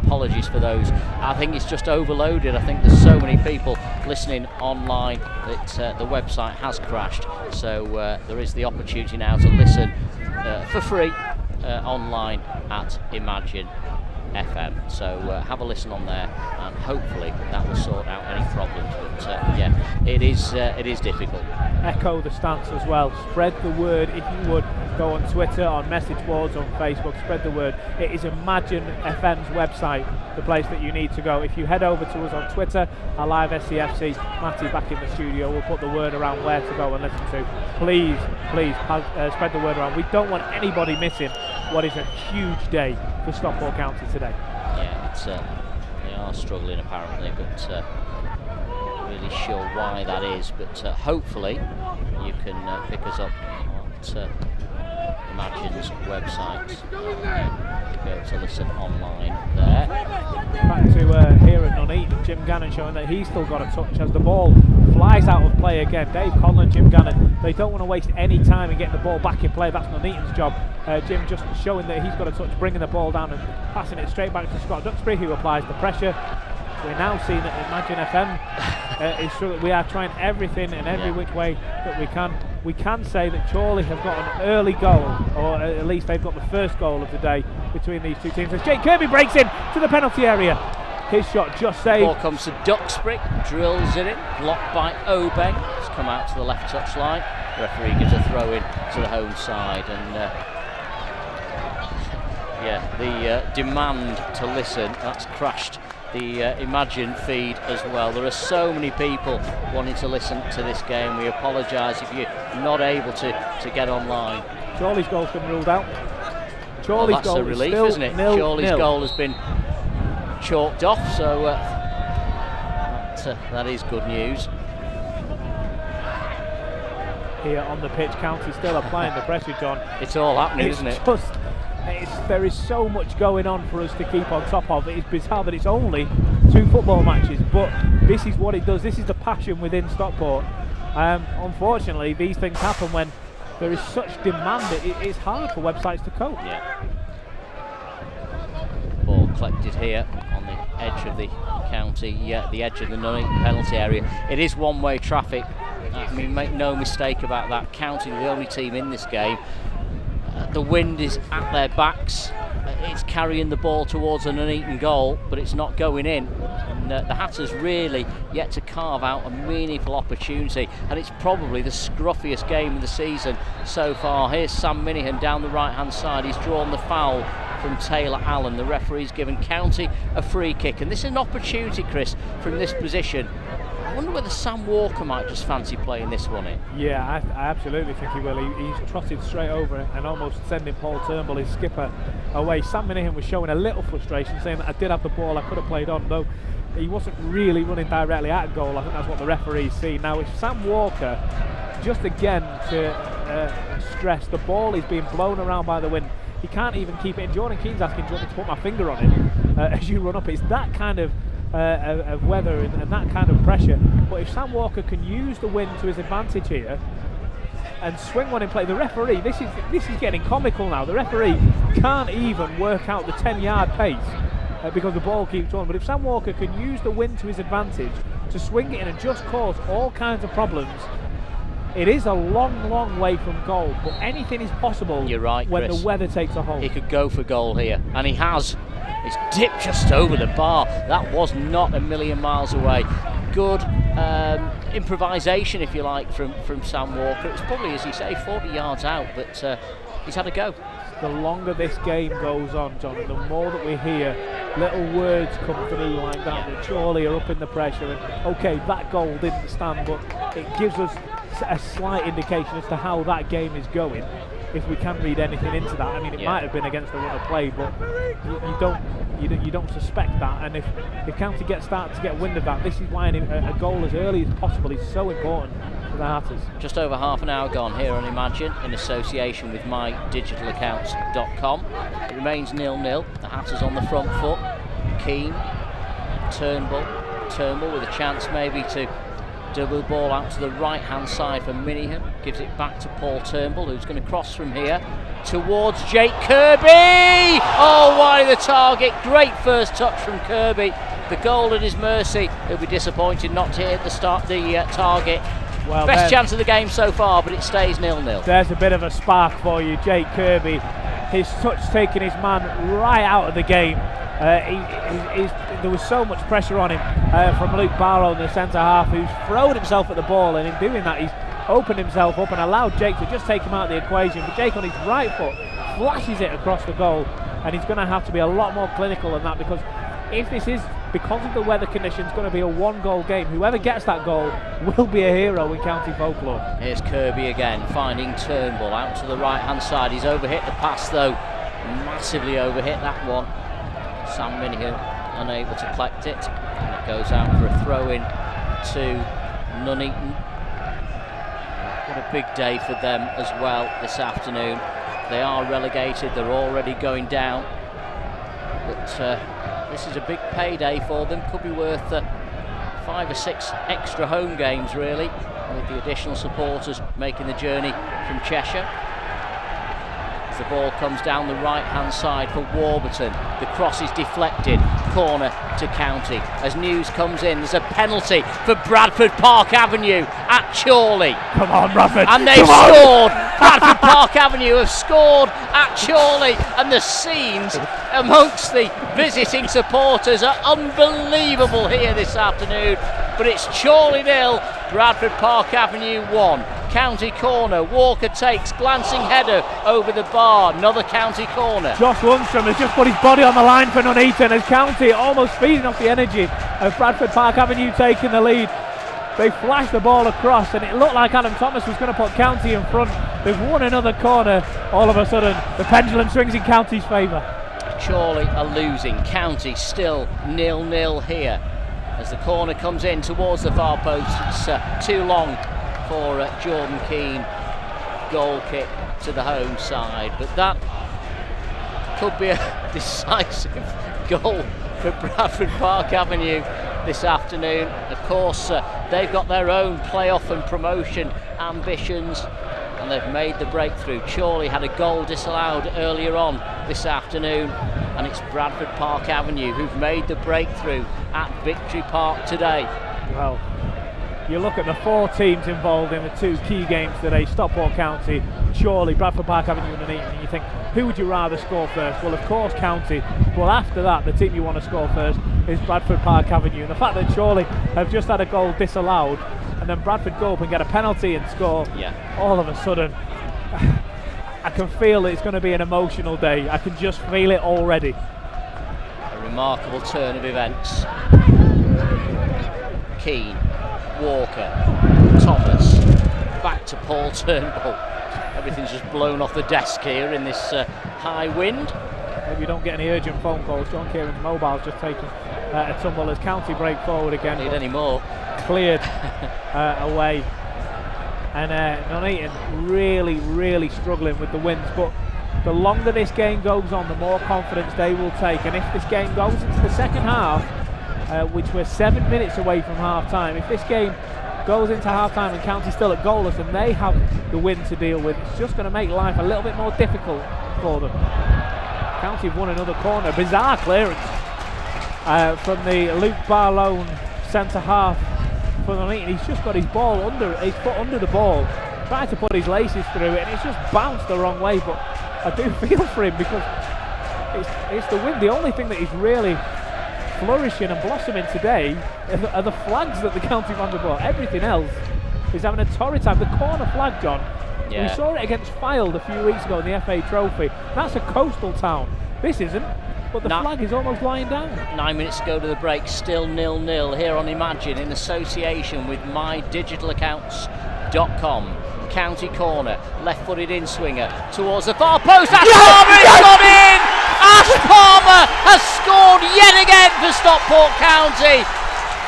apologies for those. I think it's just overloaded. I think there's so many people listening online that the website has crashed. So there is the opportunity now to listen for free online at Imagine FM. So have a listen on there, and hopefully that will sort out any problems. But yeah, it is difficult. Echo the stance as well. Spread the word if you would. Go on Twitter, on message boards, on Facebook. Spread the word. It is Imagine FM's website, the place that you need to go. If you head over to us on Twitter, our live SCFC, Matty back in the studio, we'll put the word around where to go and listen to. Please spread the word around. We don't want anybody missing what is a huge day for Stockport County today. Yeah, they are struggling apparently, but not really sure why that is. But hopefully you can pick us up at Imagine's website. You'll be able to listen online there. Back to here at Nuneaton, Jim Gannon showing that he's still got a touch as the ball flies out of play again. Dave Conlon, Jim Gannon, they don't want to waste any time in getting the ball back in play. That's Nuneaton's job. Jim just showing that he's got a touch, bringing the ball down and passing it straight back to Scott Duxbury, who applies the pressure. We're now seeing that Imagine FM is sure that we are trying everything and every which way that we can. We can say that Chorley have got an early goal, or at least they've got the first goal of the day between these two teams. As Jake Kirby breaks in to the penalty area. His shot just saved. Ball comes to Duxbury, drills it in, blocked by Obeng. It's come out to the left touch line. The referee gives a throw in to the home side, and the demand to listen, that's crashed the Imagine feed as well. There are so many people wanting to listen to this game. We apologise if you're not able to get online. Chorley's goal's been ruled out. Chorley's that's goal a relief, is isn't it? Chorley's goal has been chalked off, so that is good news. Here on the pitch, County still applying the pressure, John. It's all happening, isn't it? There is so much going on for us to keep on top of. It is bizarre that it's only 2 football matches, but this is what it does. This is the passion within Stockport. Unfortunately, these things happen when there is such demand that it is hard for websites to cope. Yeah. Ball collected here on the edge of the county, the edge of the Nuneaton penalty area. It is one-way traffic. I mean, make no mistake about that. County, the only team in this game. The wind is at their backs. It's carrying the ball towards a Nuneaton goal, but it's not going in. And the Hatters really yet to carve out a meaningful opportunity, and it's probably the scruffiest game of the season so far. Here's Sam Minihan down the right-hand side. He's drawn the foul from Taylor Allen. The referee's given County a free kick, and this is an opportunity, Chris, from this position. I wonder whether Sam Walker might just fancy playing this one in. Yeah, I absolutely think he will. He's trotted straight over and almost sending Paul Turnbull, his skipper, away. Sam Minihan was showing a little frustration, saying that I did have the ball, I could have played on, though he wasn't really running directly at goal. I think that's what the referees see. Now, if Sam Walker, just again to stress, the ball is being blown around by the wind. He can't even keep it in. Jordan Keane's asking, do you want me to put my finger on it as you run up? It's that kind of weather and that kind of pressure. But if Sam Walker can use the wind to his advantage here and swing one in play, the referee, this is getting comical now. The referee can't even work out the 10-yard pace because the ball keeps on. But if Sam Walker can use the wind to his advantage to swing it in and just cause all kinds of problems, it is a long way from goal, but anything is possible. You're right, when Chris. the weather takes a hold. He could go for goal here, and he has. It's dipped just over the bar. That was not a million miles away. Good improvisation, if you like, from Sam Walker. It was probably, as you say, 40 yards out, but he's had a go. The longer this game goes on, John, the more that we hear little words come through like that surely are up in the pressure, and okay, that goal didn't stand, but it gives us a slight indication as to how that game is going, if we can read anything into that. I mean, it might have been against the run of play, but you don't suspect that, and if County start to get wind of that, this is why a goal as early as possible is so important for the Hatters. Just over half an hour gone here on Imagine in association with mydigitalaccounts.com. It remains 0-0. The Hatters on the front foot. Keighren, Turnbull with a chance maybe to double the ball out to the right hand side for Nuneaton. Gives it back to Paul Turnbull, who's going to cross from here towards Jake Kirby. Oh, wide of the target. Great first touch from Kirby. The goal at his mercy. He'll be disappointed not to hit the target. Well, best chance of the game so far, but it stays 0-0. There's a bit of a spark for you, Jake Kirby. His touch taking his man right out of the game. There was so much pressure on him from Luke Barrow, the centre half, who's thrown himself at the ball, and in doing that he's opened himself up and allowed Jake to just take him out of the equation. But Jake on his right foot flashes it across the goal, and he's going to have to be a lot more clinical than that, because if this is, because of the weather conditions, going to be a one-goal game, whoever gets that goal will be a hero in county folklore. Here's Kirby again, finding Turnbull out to the right-hand side. He's overhit the pass though, massively overhit that one. Sam Nuneaton unable to collect it, and it goes out for a throw-in to Nuneaton. What a big day for them as well this afternoon. They are relegated, they're already going down, but this is a big payday for them. Could be worth 5 or 6 extra home games really, with the additional supporters making the journey from Cheshire. As the ball comes down the right hand side for Warburton, the cross is deflected, corner to County. As news comes in, there's a penalty for Bradford Park Avenue at Chorley. Come on, Bradford! And they've scored! Bradford Park Avenue have scored at Chorley, and the scenes amongst the visiting supporters are unbelievable here this afternoon. But it's Chorley 0, Bradford Park Avenue 1. County corner, Walker takes, glancing header over the bar, another County corner. Josh Lundstrom has just put his body on the line for Nuneaton as County almost feeding off the energy of Bradford Park Avenue taking the lead. They flashed the ball across and it looked like Adam Thomas was going to put County in front. They've won another corner. All of a sudden the pendulum swings in County's favour. Chorley are losing, County still 0-0 here. As the corner comes in towards the far post, it's too long for Jordan Keane. Goal kick to the home side, but that could be a decisive goal for Bradford Park Avenue this afternoon. Of course, they've got their own playoff and promotion ambitions, and they've made the breakthrough. Chorley had a goal disallowed earlier on this afternoon, and it's Bradford Park Avenue who've made the breakthrough at Victory Park today. Well, you look at the 4 teams involved in the 2 key games today, Stockport County, Chorley, Bradford Park Avenue and Nuneaton, and you think, who would you rather score first? Well, of course County. Well, after that, the team you want to score first is Bradford Park Avenue, and the fact that Chorley have just had a goal disallowed, and then Bradford go up and get a penalty and score, all of a sudden, I can feel it's going to be an emotional day. I can just feel it already. A remarkable turn of events. Keane, Walker, Thomas, back to Paul Turnbull. Everything's just blown off the desk here in this high wind. Maybe you don't get any urgent phone calls. John Keigren's mobile's just taken a tumble as County break forward again. Need any more? Cleared away. And Nuneaton really struggling with the wins, but the longer this game goes on, the more confidence they will take. And if this game goes into the second half, which we're 7 minutes away from half time, if this game goes into half time and County's still at goalless and they have the win to deal with, it's just going to make life a little bit more difficult for them. County have won another corner, bizarre clearance from the Luke Barlow centre half for Nuneaton. He's just got his foot under the ball, trying to put his laces through it, and it's just bounced the wrong way. But I do feel for him, because it's the wind. The only thing that is really flourishing and blossoming today are the flags that the county fans have brought. Everything else is having a torrid time. The corner flag, John, we saw it against Fylde a few weeks ago in the FA Trophy. That's a coastal town. This isn't, but the flag is almost lying down. 9 minutes to go to the break, still 0-0 here on Imagine in association with mydigitalaccounts.com. County corner, left-footed in-swinger towards the far post. Ash Palmer has got in! Ash Palmer has scored yet again for Stockport County.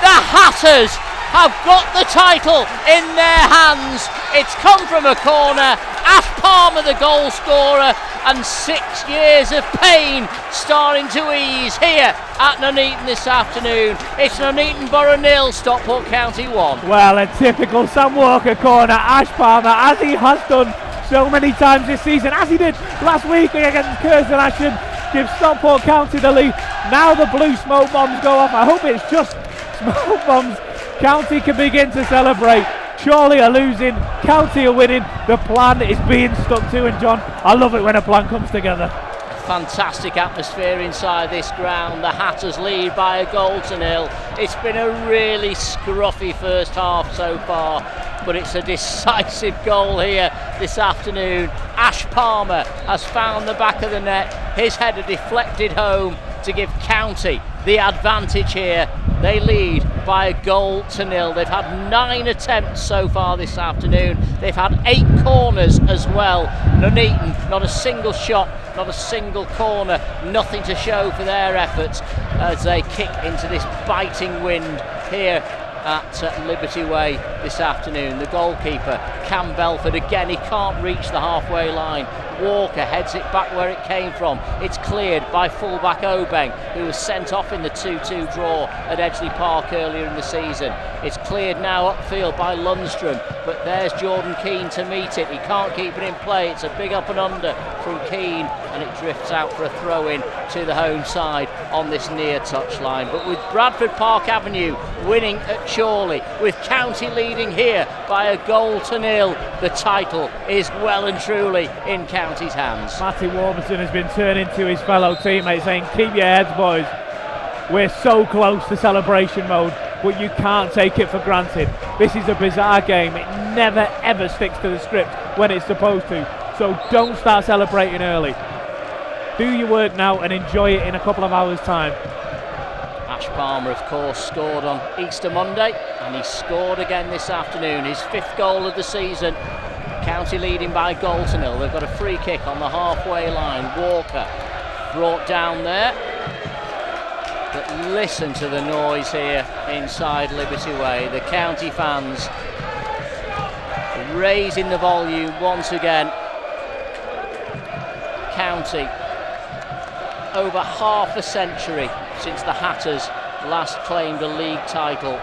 The Hatters have got the title in their hands. It's come from a corner. Ash Palmer, the goal scorer, and 6 years of pain starting to ease here at Nuneaton this afternoon. It's Nuneaton Borough 0, Stockport County 1. Well, a typical Sam Walker corner. Ash Palmer, as he has done so many times this season, as he did last week against Curzon Ashton, gives Stockport County the lead. Now the blue smoke bombs go off. I hope it's just smoke bombs. County can begin to celebrate. Chorley are losing, County are winning. The plan is being stuck to, and John, I love it when a plan comes together. Fantastic atmosphere inside this ground. The Hatters lead by a goal to 0. It's been a really scruffy first half so far, but it's a decisive goal here this afternoon. Ash Palmer has found the back of the net. His header deflected home to give County the advantage here. They lead by a goal to 0. They've had 9 attempts so far this afternoon. They've had 8 corners as well. Nuneaton, not a single shot, not a single corner, nothing to show for their efforts as they kick into this biting wind here at Liberty Way this afternoon. The goalkeeper, Cam Belford, again he can't reach the halfway line. Walker heads it back where it came from. It's cleared by fullback Obeng, who was sent off in the 2-2 draw at Edgeley Park earlier in the season. It's cleared now upfield by Lundstrom, but there's Jordan Keighren to meet it. He can't keep it in play. It's a big up and under from Keighren, and it drifts out for a throw in to the home side on this near touchline. But with Bradford Park Avenue winning at Chorley, with County leading here by a goal to 0, the title is well and truly in County's hands. Matty Warburton has been turning to his fellow teammates saying, keep your heads, boys. We're so close to celebration mode, but you can't take it for granted. This is a bizarre game. It never ever sticks to the script when it's supposed to. So don't start celebrating early. Do your work now and enjoy it in a couple of hours' time. Ash Palmer, of course, scored on Easter Monday, and he scored again this afternoon. His 5th goal of the season. County leading by a goal to 0. They've got a free kick on the halfway line. Walker brought down there. But listen to the noise here inside Liberty Way. The County fans raising the volume once again. County, over half a century since the Hatters last claimed a league title.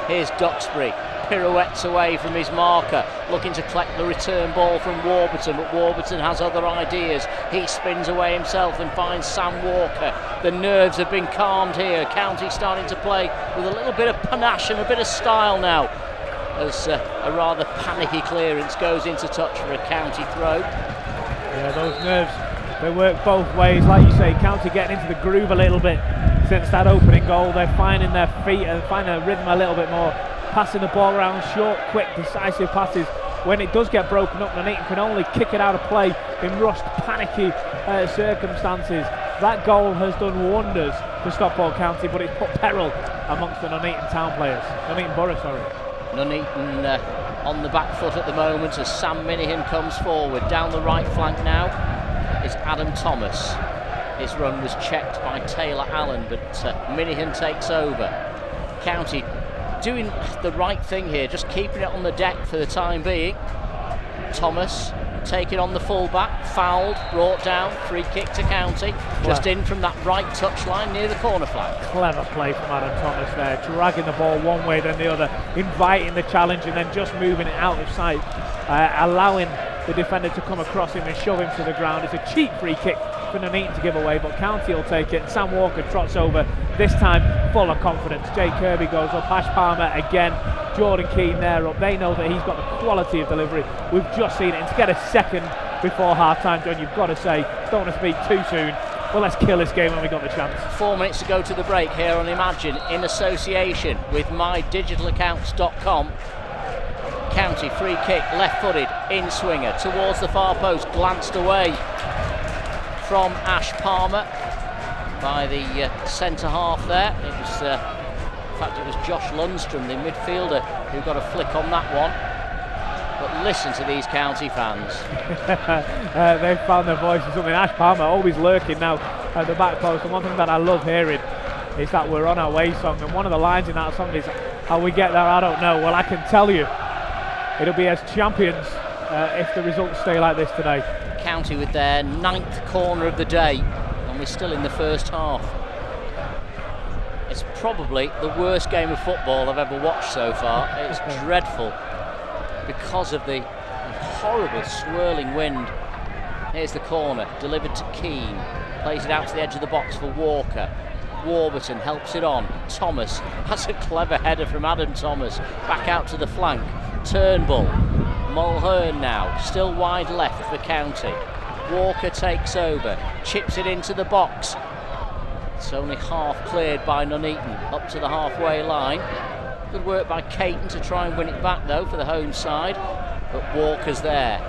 Here's Duxbury, pirouettes away from his marker, looking to collect the return ball from Warburton, but Warburton has other ideas. He spins away himself and finds Sam Walker. The nerves have been calmed here. County starting to play with a little bit of panache and a bit of style now, as a rather panicky clearance goes into touch for a County throw. Yeah, those nerves, they work both ways. Like you say, County getting into the groove a little bit since that opening goal. They're finding their feet and finding their rhythm a little bit more. Passing the ball around, short, quick, decisive passes. When it does get broken up, Nuneaton can only kick it out of play in rushed, panicky circumstances. That goal has done wonders for Stockport County, but it's put peril amongst the Nuneaton town players. Nuneaton Borough, sorry. Nuneaton on the back foot at the moment as Sam Minihan comes forward. Down the right flank now is Adam Thomas. His run was checked by Taylor Allen, but Minihan takes over. County doing the right thing here, just keeping it on the deck for the time being. Thomas taking on the fullback, fouled, brought down, free kick to County, just in from that right touchline near the corner flag. Clever play from Adam Thomas there, dragging the ball one way then the other, inviting the challenge and then just moving it out of sight, allowing the defender to come across him and shove him to the ground. It's a cheap free kick for Nuneaton to give away, but County will take it. Sam Walker trots over, this time full of confidence. Jay Kirby goes up, Ash Palmer again, Jordan Keighren there up. They know that he's got the quality of delivery. We've just seen it, and to get a second before half time, John, you've got to say, don't want to speak too soon, well, let's kill this game when we got the chance. 4 minutes to go to the break here on Imagine in association with mydigitalaccounts.com. County free kick, left-footed, in-swinger towards the far post, glanced away from Ash Palmer by the centre half there. It was, in fact, it was Josh Lundstrom, the midfielder, who got a flick on that one. But listen to these County fans. They've found their voice or something. Ash Palmer always lurking now at the back post, and one thing that I love hearing is that we're on our way song, and one of the lines in that song is, how we get there I don't know. Well, I can tell you it'll be as champions if the results stay like this today. County with their 9th corner of the day, and we're still in the first half. It's probably the worst game of football I've ever watched so far. It's dreadful because of the horrible swirling wind. Here's the corner, delivered to Keighren, plays it out to the edge of the box for Walker. Warburton helps it on. Thomas, that's a clever header from Adam Thomas. Back out to the flank. Turnbull, Mulhern now, still wide left for County. Walker takes over, chips it into the box. It's only half cleared by Nuneaton, up to the halfway line. Good work by Keighren to try and win it back though for the home side, but Walker's there.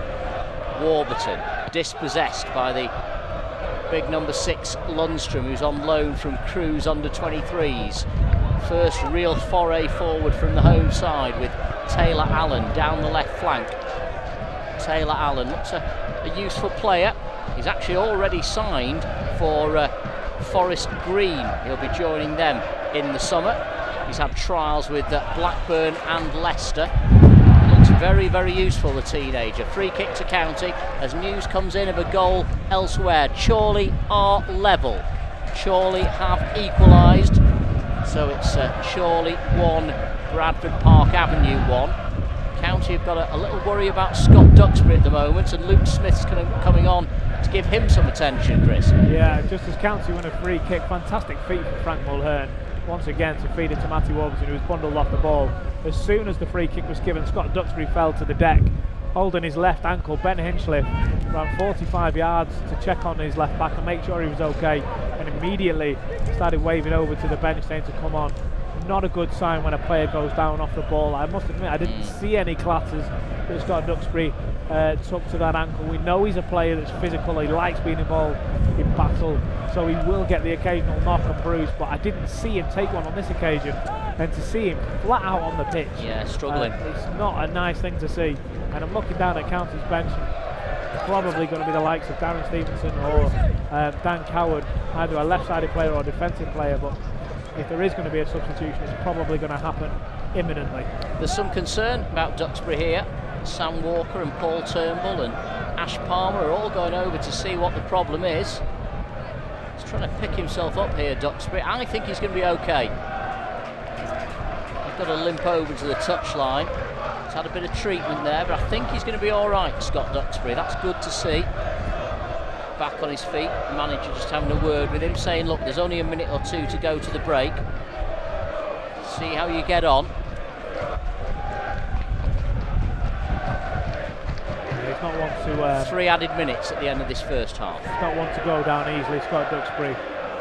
Warburton, dispossessed by the big number 6 Lundstrom, who's on loan from Crews under-23s. First real foray forward from the home side with Taylor Allen down the left flank. Taylor Allen looks a useful player. He's actually already signed for Forest Green. He'll be joining them in the summer. He's had trials with Blackburn and Leicester. Looks very, very useful, the teenager. Free kick to County as news comes in of a goal elsewhere. Chorley are level. Chorley have equalised. So it's Chorley 1, Bradford Park Avenue 1. County have got a little worry about Scott Duxbury at the moment, and Luke Smith's coming on to give him some attention, Chris. Yeah, just as County win a free kick, fantastic feat from Frank Mulhern. Once again to feed it to Matty Warburton, who was bundled off the ball. As soon as the free kick was given, Scott Duxbury fell to the deck, holding his left ankle. Ben Hinchliffe ran 45 yards to check on his left back and make sure he was okay, and immediately started waving over to the bench saying to come on. Not a good sign when a player goes down off the ball. I must admit I didn't see any clatters that Scott Duxbury took to that ankle. We know he's a player that's physical, he likes being involved in battle, so he will get the occasional knock and bruise, but I didn't see him take one on this occasion, and to see him flat out on the pitch, struggling, it's not a nice thing to see. And I'm looking down at County's bench, probably going to be the likes of Darren Stevenson or Dan Coward, either a left-sided player or a defensive player, but if there is going to be a substitution, it's probably going to happen imminently. There's some concern about Duxbury here. Sam Walker and Paul Turnbull and Ash Palmer are all going over to see what the problem is. He's trying to pick himself up here, Duxbury. I think he's going to be okay. He's got to limp over to the touchline. He's had a bit of treatment there, but I think he's going to be all right, Scott Duxbury. That's good to see. Back on his feet, the manager just having a word with him, saying, look, there's only a minute or two to go to the break. See how you get on. He's not one to... 3 added minutes at the end of this first half. He's not one to go down easily, Scott Duxbury.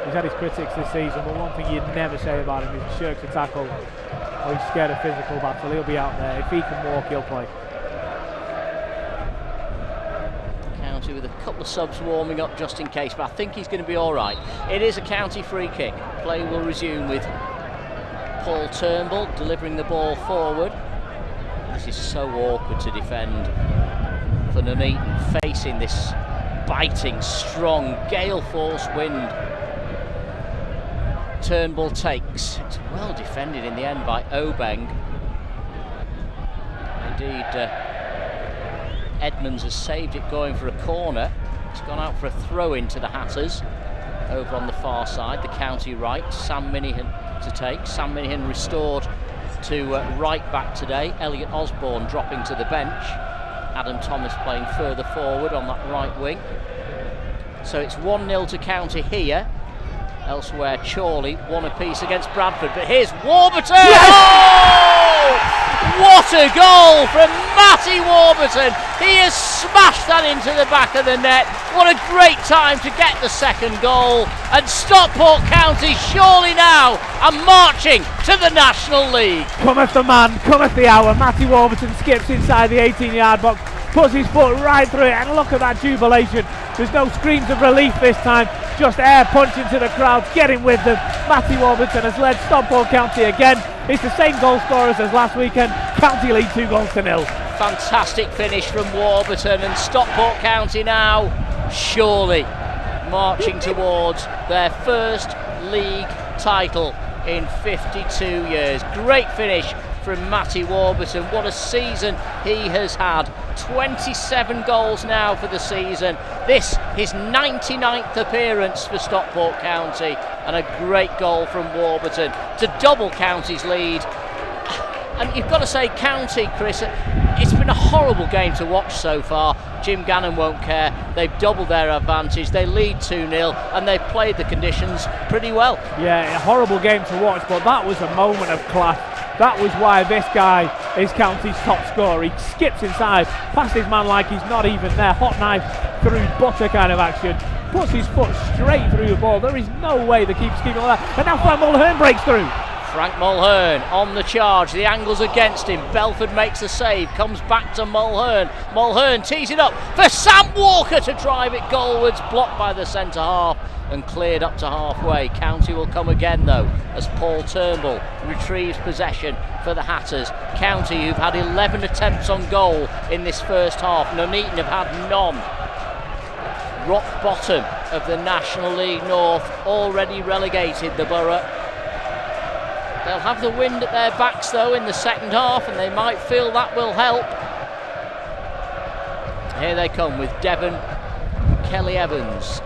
He's had his critics this season, but one thing you'd never say about him is he shirks a tackle or he's scared of physical battle. He'll be out there. If he can walk, he'll play. County with a couple of subs warming up just in case, but I think he's going to be all right. It is a County free kick. Play will resume with Paul Turnbull delivering the ball forward. This is so awkward to defend for Nuneaton, facing this biting, strong, gale force wind. Turnbull takes. It's well defended in the end by Obeng. Indeed, Edmonds has saved it going for a corner. It's gone out for a throw in to the Hatters over on the far side, the County right. Sam Minihan to take. Sam Minihan restored to right back today. Elliot Osborne dropping to the bench. Adam Thomas playing further forward on that right wing. So it's 1-0 to County here. Elsewhere, Chorley 1 apiece against Bradford. But here's Warburton! Yes! Oh! What a goal from Matty Warburton. He has smashed that into the back of the net. What a great time to get the second goal. And Stockport County surely now are marching to the National League. Cometh the man, cometh the hour. Matty Warburton skips inside the 18-yard box, puts his foot right through it, and look at that jubilation. There's no screams of relief this time, just air punching to the crowd, getting with them. Matty Warburton has led Stockport County again. It's the same goal scorers as last weekend. County lead 2-0. Fantastic finish from Warburton, and Stockport County now surely marching towards their first league title in 52 years. Great finish from Matty Warburton. What a season he has had. 27 goals now for the season. This his 99th appearance for Stockport County, and a great goal from Warburton to double County's lead. And you've got to say, County, Chris, it's been a horrible game to watch so far. Jim Gannon won't care. They've doubled their advantage. They lead 2-0 and they've played the conditions pretty well. Yeah, a horrible game to watch, but that was a moment of class. That was why this guy is County's top scorer. He skips inside, past his man like he's not even there. Hot knife through butter kind of action. Puts his foot straight through the ball. There is no way the keeper's keeping all that. And now Frank Mulhern breaks through. Frank Mulhern on the charge, the angle's against him. Belford makes the save, comes back to Mulhern. Mulhern tees it up for Sam Walker to drive it goalwards, blocked by the centre half and cleared up to halfway. County will come again though, as Paul Turnbull retrieves possession for the Hatters. County, who've had 11 attempts on goal in this first half. Nuneaton have had none. Rock bottom of the National League North, already relegated, the Borough. They'll have the wind at their backs though in the second half, and they might feel that will help. Here they come with Devon Kelly-Evans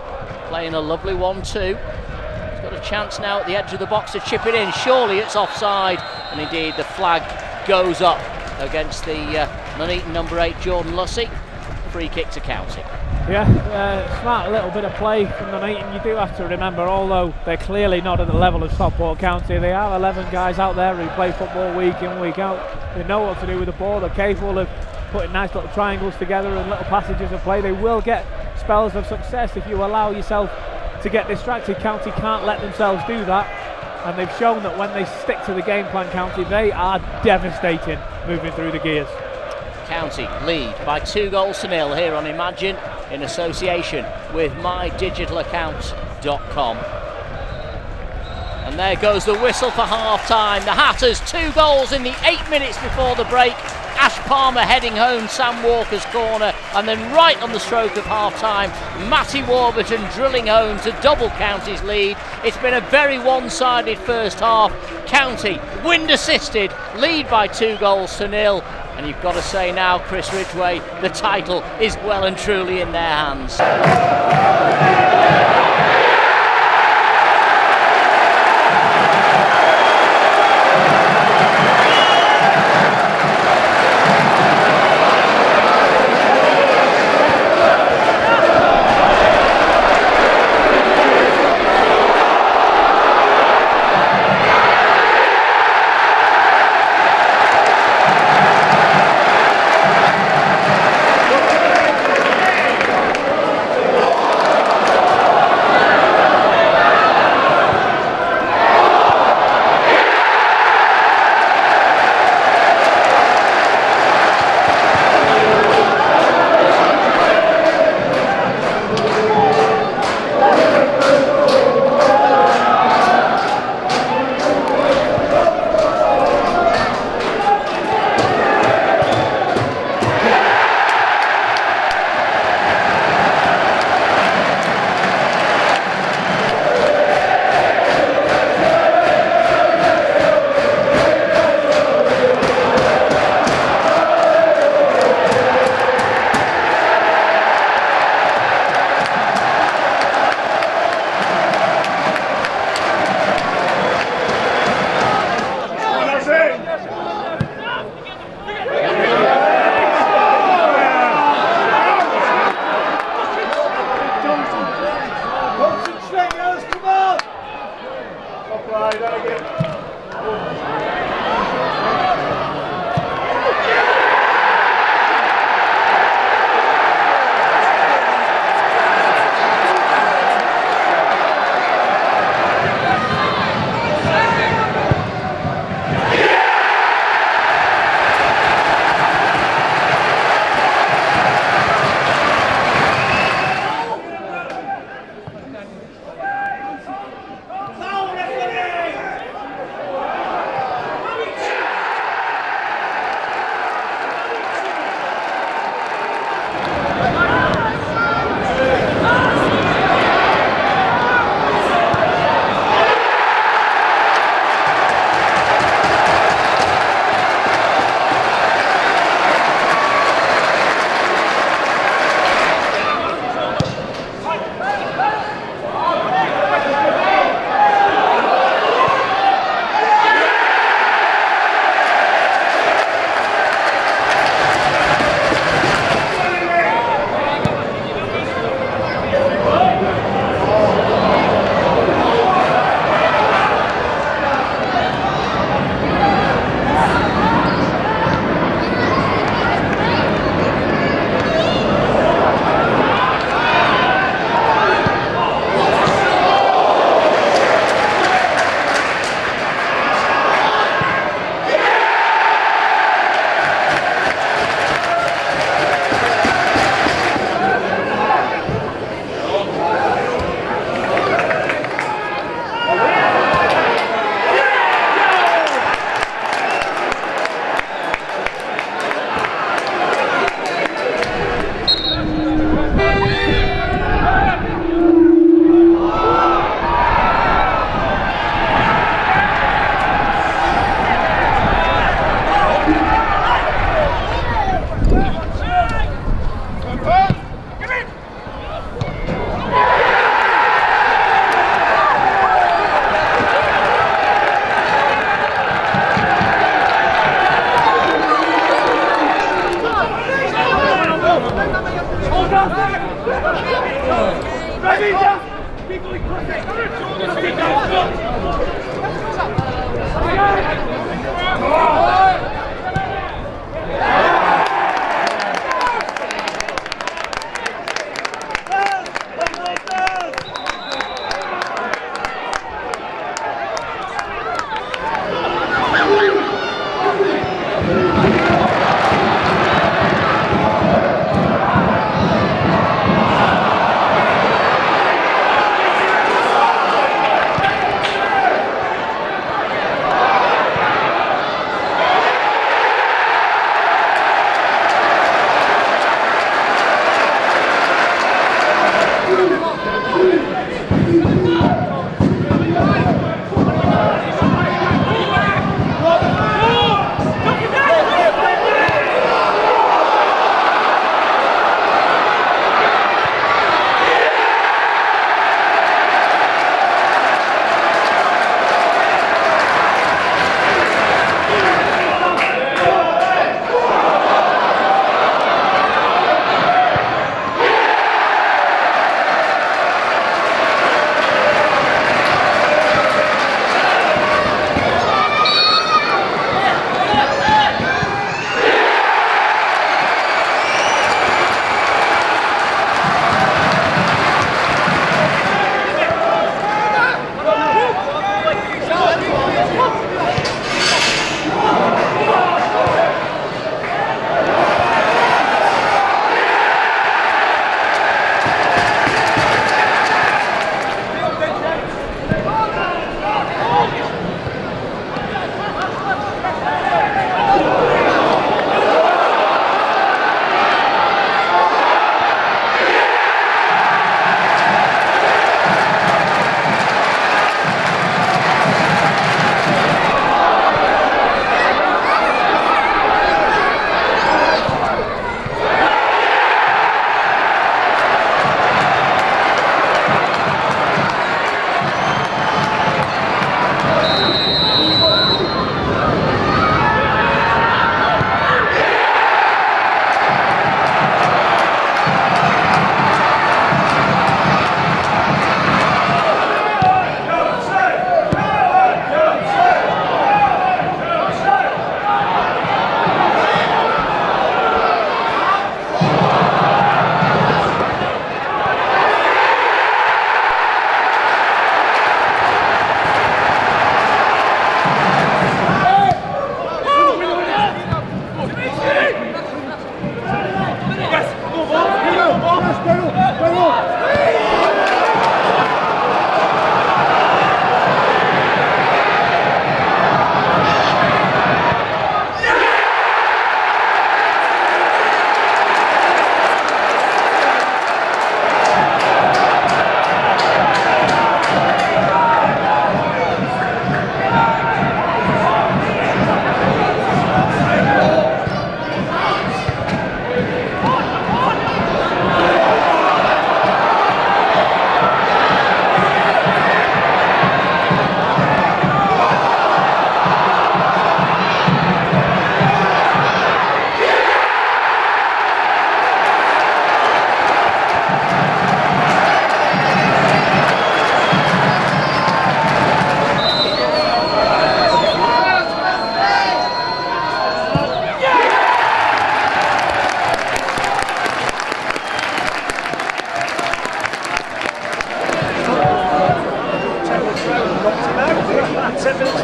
playing a lovely 1-2. He's got a chance now at the edge of the box to chip it in. Surely it's offside, and indeed the flag goes up against the Nuneaton number 8 Jordan Lussey. Free kick to County. Yeah, smart little bit of play from Nuneaton. You do have to remember, although they're clearly not at the level of Stockport County, they have 11 guys out there who play football week in, week out. They know what to do with the ball. They're capable of putting nice little triangles together and little passages of play. They will get spells of success if you allow yourself to get distracted. County can't let themselves do that, and they've shown that when they stick to the game plan, County, they are devastating moving through the gears. County lead by 2-0 here on Imagine in association with mydigitalaccount.com. And there goes the whistle for half-time. The Hatters 2 goals in the 8 minutes before the break. Ash Palmer heading home Sam Walker's corner, and then right on the stroke of half-time, Matty Warburton drilling home to double County's lead. It's been a very one-sided first half. County, wind assisted, lead by 2-0. And you've got to say now, Chris Ridgway, the title is well and truly in their hands.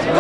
In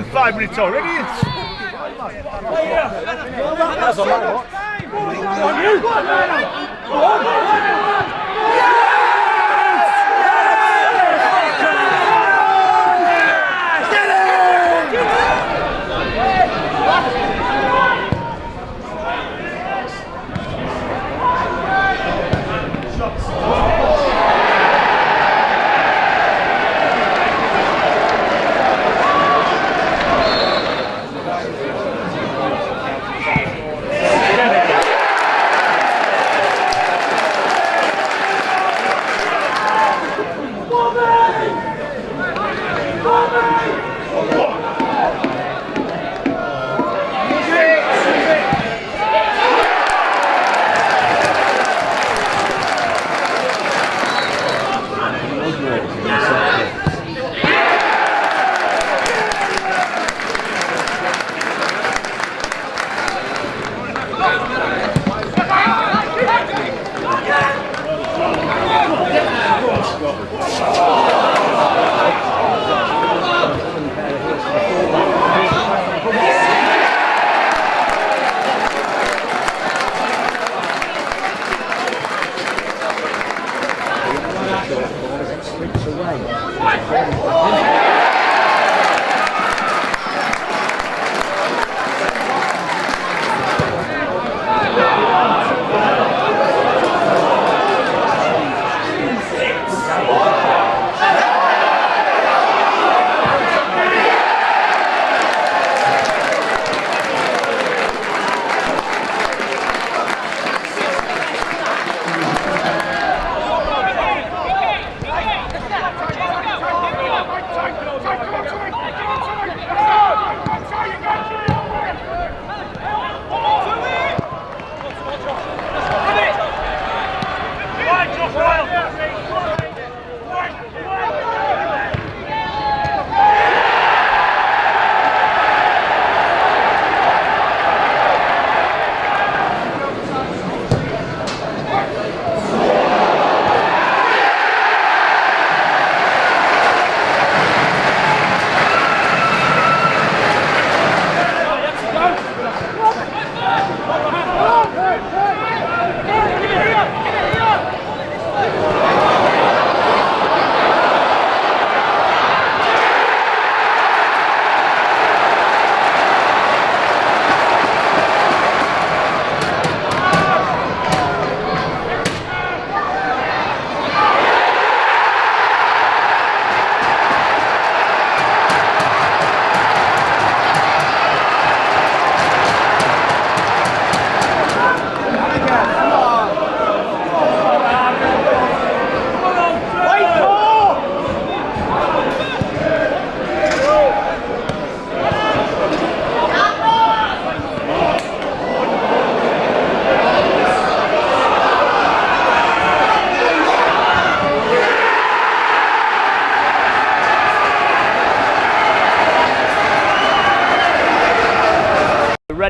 5 minutes already. That's a lot.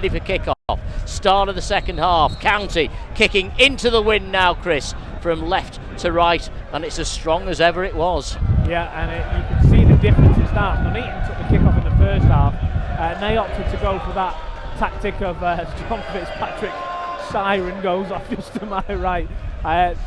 ready for kick-off. Start of the second half. County kicking into the wind now, Chris, from left to right, and it's as strong as ever it was. Yeah, and you can see the difference in start. Nuneaton took the kick-off in the first half, and they opted to go for that tactic of John Fitzpatrick siren goes off just to my right.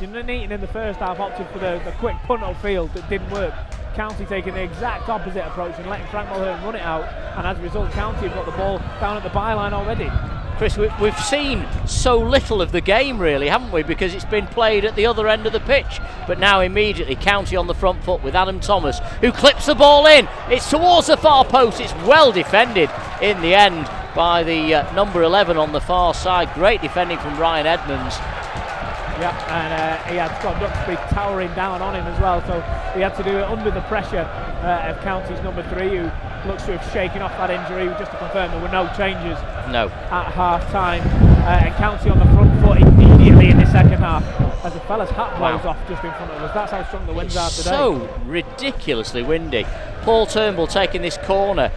Nuneaton in the first half opted for the quick punt upfield that didn't work. County taking the exact opposite approach and letting Frank Mulhern run it out, and as a result County have got the ball down at the byline already. Chris, we've seen so little of the game really, haven't we, because it's been played at the other end of the pitch, but now immediately County on the front foot with Adam Thomas, who clips the ball in. It's towards the far post. It's well defended in the end by the number 11 on the far side. Great defending from Ryan Edmonds. Yeah, and he had Scott Duxbury towering down on him as well, so he had to do it under the pressure of County's number 3, who looks to have shaken off that injury. Just to confirm, there were no changes at half time, and County on the front foot immediately in the second half as the fella's hat blows off just in front of us. That's how strong the winds are today. So ridiculously windy. Paul Turnbull taking this corner.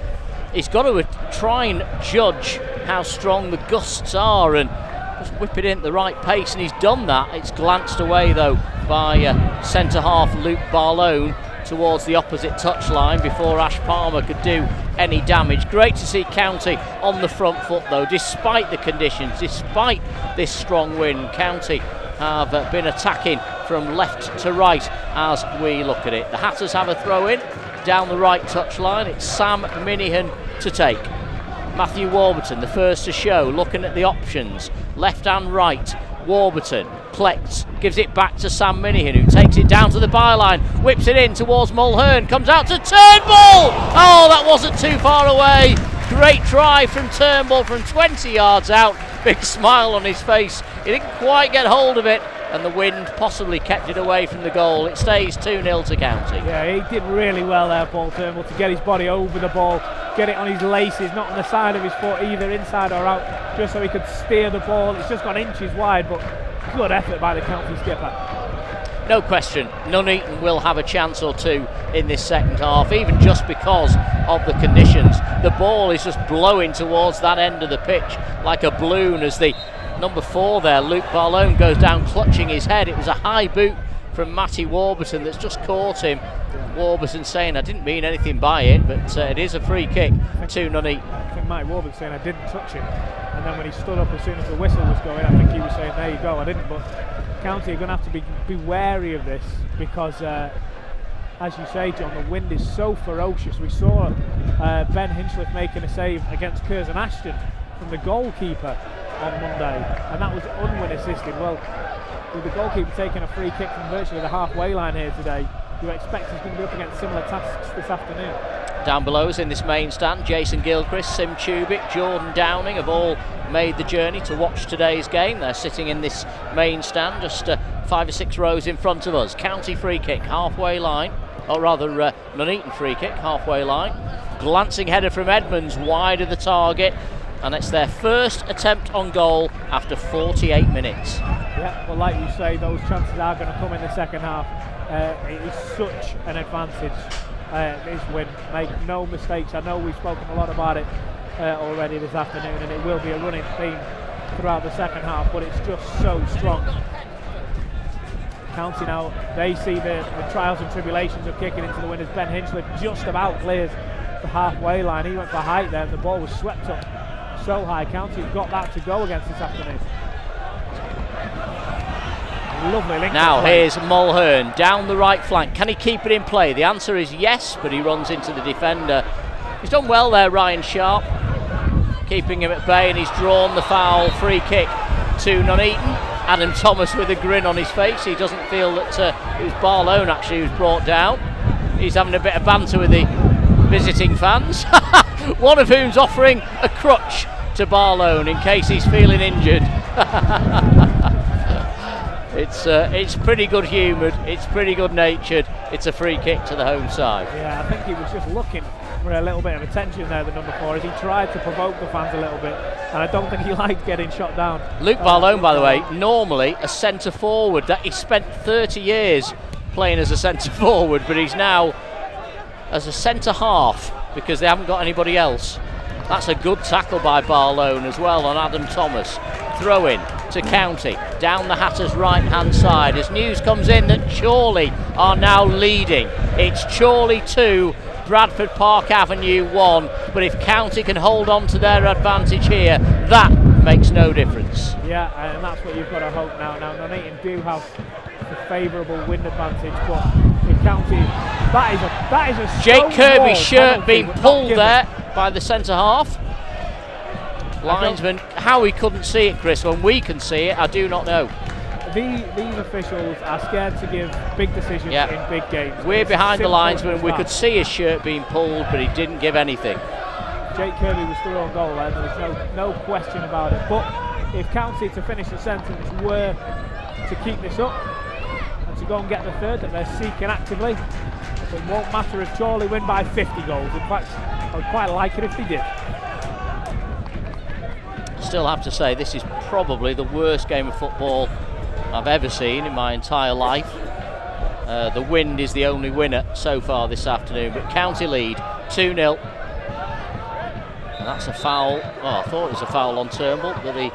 He's got to try and judge how strong the gusts are and just whip it in at the right pace, and he's done that. It's glanced away though by centre half Luke Barlone towards the opposite touchline before Ash Palmer could do any damage. Great to see County on the front foot though, despite the conditions, despite this strong wind. County have been attacking from left to right as we look at it. The Hatters have a throw in down the right touchline. It's Sam Minihan to take. Matthew Warburton, the first to show, looking at the options, left and right. Warburton collects, gives it back to Sam Minihan, who takes it down to the byline, whips it in towards Mulhern, comes out to Turnbull. Oh, that wasn't too far away. Great try from Turnbull from 20 yards out. Big smile on his face. He didn't quite get hold of it, and the wind possibly kept it away from the goal. It stays 2-0 to County. Yeah, he did really well there, Paul Turnbull, to get his body over the ball, get it on his laces, not on the side of his foot, either inside or out, just so he could steer the ball. It's just gone inches wide, but good effort by the County skipper. No question, Nuneaton will have a chance or two in this second half, even just because of the conditions. The ball is just blowing towards that end of the pitch like a balloon as the number 4 there, Luke Barlone, goes down clutching his head. It was a high boot from Matty Warburton that's just caught him. Warburton saying, I didn't mean anything by it, but it is a free kick to Nuneaton. I think Matty Warburton saying, I didn't touch it. And then when he stood up as soon as the whistle was going, I think he was saying, there you go, I didn't. But County are going to have to be wary of this because, as you say, John, the wind is so ferocious. We saw Ben Hinchliffe making a save against Curzon Ashton from the goalkeeper on Monday, and that was unwind assisted. Well, with the goalkeeper taking a free kick from virtually the halfway line here today, you expect he's going to be up against similar tasks this afternoon. Down below us in this main stand, Jason Gilchrist, Sim Tubic, Jordan Downing have all made the journey to watch today's game. They're sitting in this main stand just 5 or 6 rows in front of us. County free kick, halfway line, or rather Nuneaton free kick, halfway line. Glancing header from Edmonds, wide of the target, and it's their first attempt on goal after 48 minutes. Yeah, well, like you say, those chances are going to come in the second half. It is such an advantage, this win. Make no mistakes. I know we've spoken a lot about it already this afternoon, and it will be a running theme throughout the second half, but it's just so strong. County now, they see the trials and tribulations of kicking into the wind as Ben Hinchliffe just about clears the halfway line. He went for height there, and the ball was swept up so high. County have got that to go against this afternoon. Lovely link. Now here's Mulhern down the right flank. Can he keep it in play? The answer is yes, but he runs into the defender. He's done well there, Ryan Sharp, keeping him at bay, and he's drawn the foul. Free kick to Nuneaton. Adam Thomas with a grin on his face. He doesn't feel that it was Barlone actually who's brought down. He's having a bit of banter with the visiting fans, one of whom's offering a crutch to Barlone in case he's feeling injured. It's pretty good humoured, it's pretty good natured. It's a free kick to the home side. Yeah, I think he was just looking for a little bit of attention there, the number 4, as he tried to provoke the fans a little bit, and I don't think he liked getting shot down. Luke Barlone, by the way, normally a centre forward. That he spent 30 years playing as a centre forward, but he's now as a centre half because they haven't got anybody else That's a good tackle by Barlone as well on Adam Thomas. Throw in to County, down the Hatters' right-hand side as news comes in that Chorley are now leading. It's Chorley 2, Bradford Park Avenue 1, but if County can hold on to their advantage here, that makes no difference. Yeah, and that's what you've got to hope now. Now, Nuneaton do have the favourable wind advantage, but if County, that is a Jake Kirby's shirt being pulled there by the centre half. Linesman, how he couldn't see it, Chris, when we can see it, I do not know. These officials are scared to give big decisions in big games. We're behind the linesman, we could see his shirt being pulled, but he didn't give anything. Jake Kirby was through on goal there, there's no question about it. But if County, to finish the sentence, were to keep this up and to go and get the third that they're seeking actively, it won't matter if Chorley win by 50 goals. In fact, I would quite like it if they did. Still have to say, this is probably the worst game of football I've ever seen in my entire life. The wind is the only winner so far this afternoon, but County lead 2-0. And that's a foul. Oh, I thought it was a foul on Turnbull, but the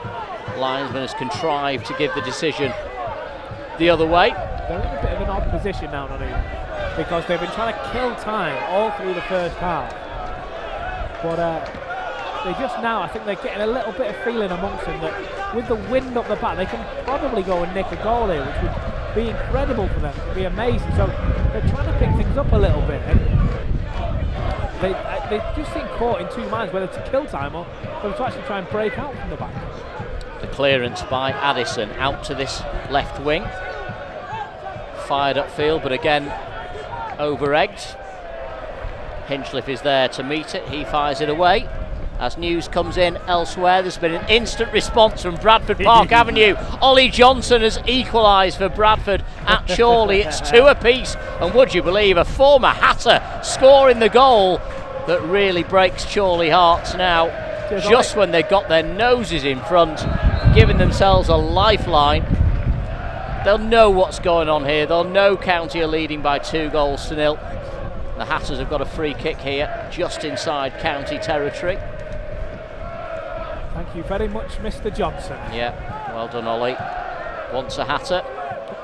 linesman has contrived to give the decision the other way. They're in a bit of an odd position now, Nuneaton, because they've been trying to kill time all through the first half. But they just now, I think they're getting a little bit of feeling amongst them that with the wind up the back, they can probably go and nick a goal here, which would be incredible for them. It would be amazing. So they're trying to pick things up a little bit. And they just seem caught in two minds, whether to kill time or whether to actually try and break out from the back. The clearance by Addison out to this left wing. Fired upfield, but again over-egged. Hinchcliffe is there to meet it. He fires it away. As news comes in elsewhere, there's been an instant response from Bradford Park Avenue. Ollie Johnson has equalised for Bradford at Chorley. It's 2 apiece, and would you believe, a former Hatter scoring the goal that really breaks Chorley hearts now, just when they've got their noses in front, giving themselves a lifeline. They'll know what's going on here. They'll know County are leading by 2-0. The Hatters have got a free kick here, just inside County territory. Thank you very much, Mr. Johnson. Yeah, well done, Ollie. Once a Hatter.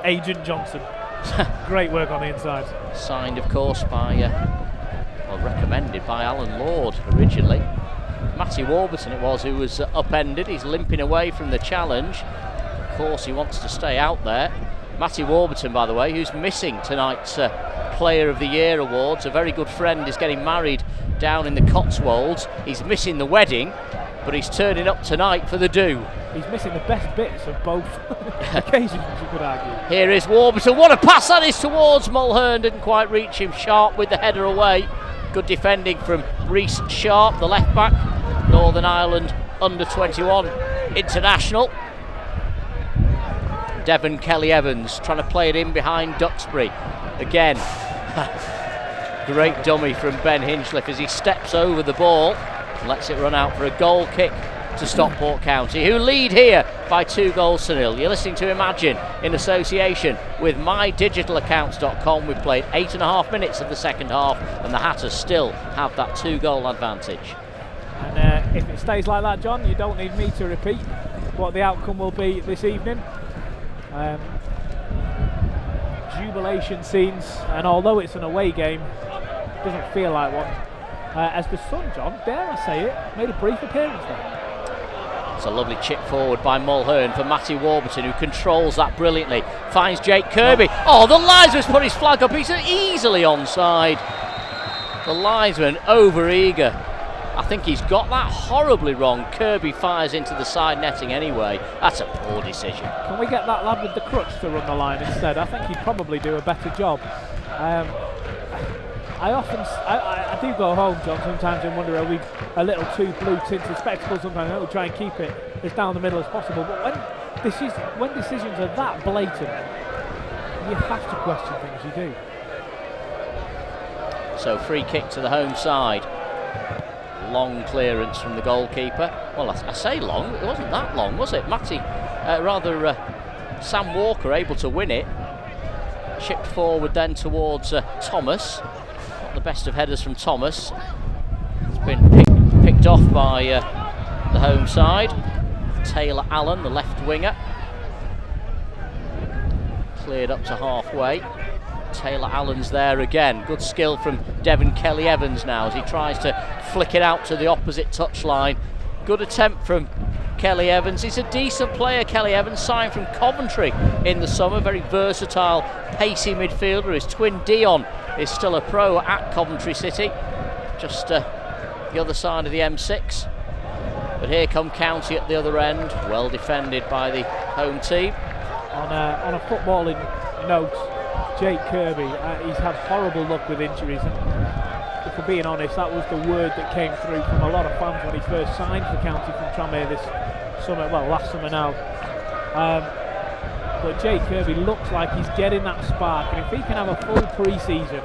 Agent Johnson. Great work on the inside. Signed, of course, by, well, recommended by Alan Lord originally. Matty Warburton it was who was upended. He's limping away from the challenge. Of course, he wants to stay out there. Matty Warburton, by the way, who's missing tonight's Player of the Year awards. A very good friend is getting married down in the Cotswolds. He's missing the wedding, but he's turning up tonight for the do. He's missing the best bits of both occasions, you could argue. Here is Warburton. What a pass that is towards Mulhern. Didn't quite reach him. Sharp with the header away. Good defending from Reece Sharp, the left back. Northern Ireland under-21 international. Devon Kelly-Evans trying to play it in behind Duxbury. Again, great dummy from Ben Hinchcliffe as he steps over the ball and lets it run out for a goal kick to Stockport County, who lead here by 2-0. You're listening to Imagine in association with mydigitalaccounts.com. We've played 8.5 minutes of the second half, and the Hatters still have that 2-goal advantage. And if it stays like that, John, you don't need me to repeat what the outcome will be this evening. Jubilation scenes, and although it's an away game, it doesn't feel like one. As the sun, John, dare I say it, made a brief appearance there. It's a lovely chip forward by Mulhern for Matty Warburton, who controls that brilliantly. Finds Jake Kirby. Oh, the linesman's put his flag up. He's easily onside. The linesman over eager. I think he's got that horribly wrong. Kirby fires into the side netting anyway. That's a poor decision. Can we get that lad with the crutch to run the line instead? I think he'd probably do a better job. I do go home, John, sometimes and wonder, are we a little too blue tinted spectacles? Sometimes I will try and keep it as down the middle as possible. But when decisions are that blatant, you have to question things, you do. So free kick to the home side. Long clearance from the goalkeeper. Well, I say long, it wasn't that long, was it? Sam Walker able to win it. Chipped forward then towards Thomas. Not the best of headers from Thomas. It's been picked picked off by the home side. Taylor Allen, the left winger, cleared up to halfway. Taylor Allen's there again. Good skill from Devon Kelly-Evans now as he tries to flick it out to the opposite touchline. Good attempt from Kelly-Evans. He's a decent player, Kelly-Evans, signed from Coventry in the summer. Very versatile, pacey midfielder. His twin Dion is still a pro at Coventry City, just the other side of the M6. But here come County at the other end, well defended by the home team. On a footballing note, Jake Kirby, he's had horrible luck with injuries, and if we're being honest, that was the word that came through from a lot of fans when he first signed for County from Tranmere this summer, well, last summer now. But Jake Kirby looks like he's getting that spark, and if he can have a full pre-season,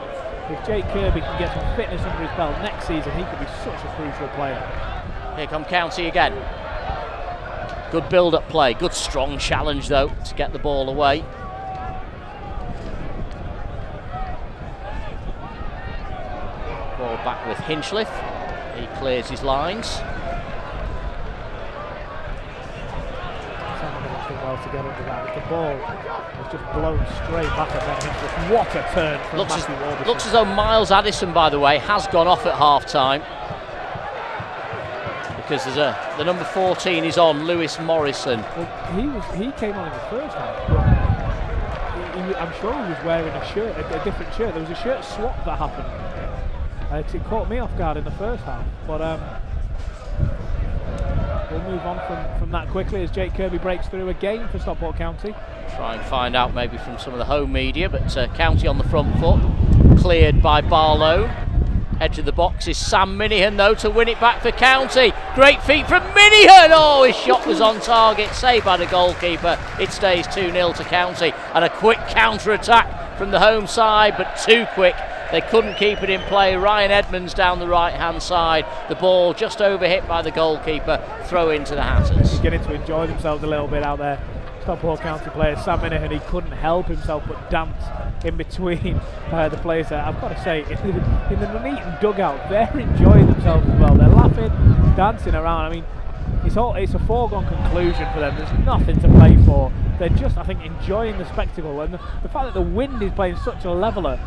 if Jake Kirby can get some fitness under his belt next season, he could be such a crucial player. Here come County again. Good build-up play, good strong challenge though to get the ball away. Ball back with Hinchliffe. He clears his lines. Well to get under that. The ball was just blown straight back at Ben Hinchliffe. What a turn from Matthew Warburton. Looks as though Miles Addison, by the way, has gone off at half-time, because there's the number 14 is on, Lewis Morrison. Well, he came on in the first half, but I'm sure he was wearing a shirt, a different shirt. There was a shirt swap that happened. It caught me off guard in the first half, but we'll move on from that quickly as Jake Kirby breaks through again for Stockport County. Try and find out maybe from some of the home media, but County on the front foot, cleared by Barlow. Edge of the box is Sam Minihan though to win it back for County. Great feet from Minihan. Oh, his shot was on target, saved by the goalkeeper. It stays 2-0 to County, and a quick counter-attack from the home side, but too quick. They couldn't keep it in play. Ryan Edmonds down the right-hand side. The ball just overhit by the goalkeeper. Throw into the Hatters. Getting to enjoy themselves a little bit out there. Stockport County player Sam Minihan, he couldn't help himself but dance in between the players there. I've got to say, in the Nuneaton dugout, they're enjoying themselves as well. They're laughing, dancing around. I mean, it's a foregone conclusion for them. There's nothing to play for. They're just, I think, enjoying the spectacle, and the fact that the wind is playing such a leveller,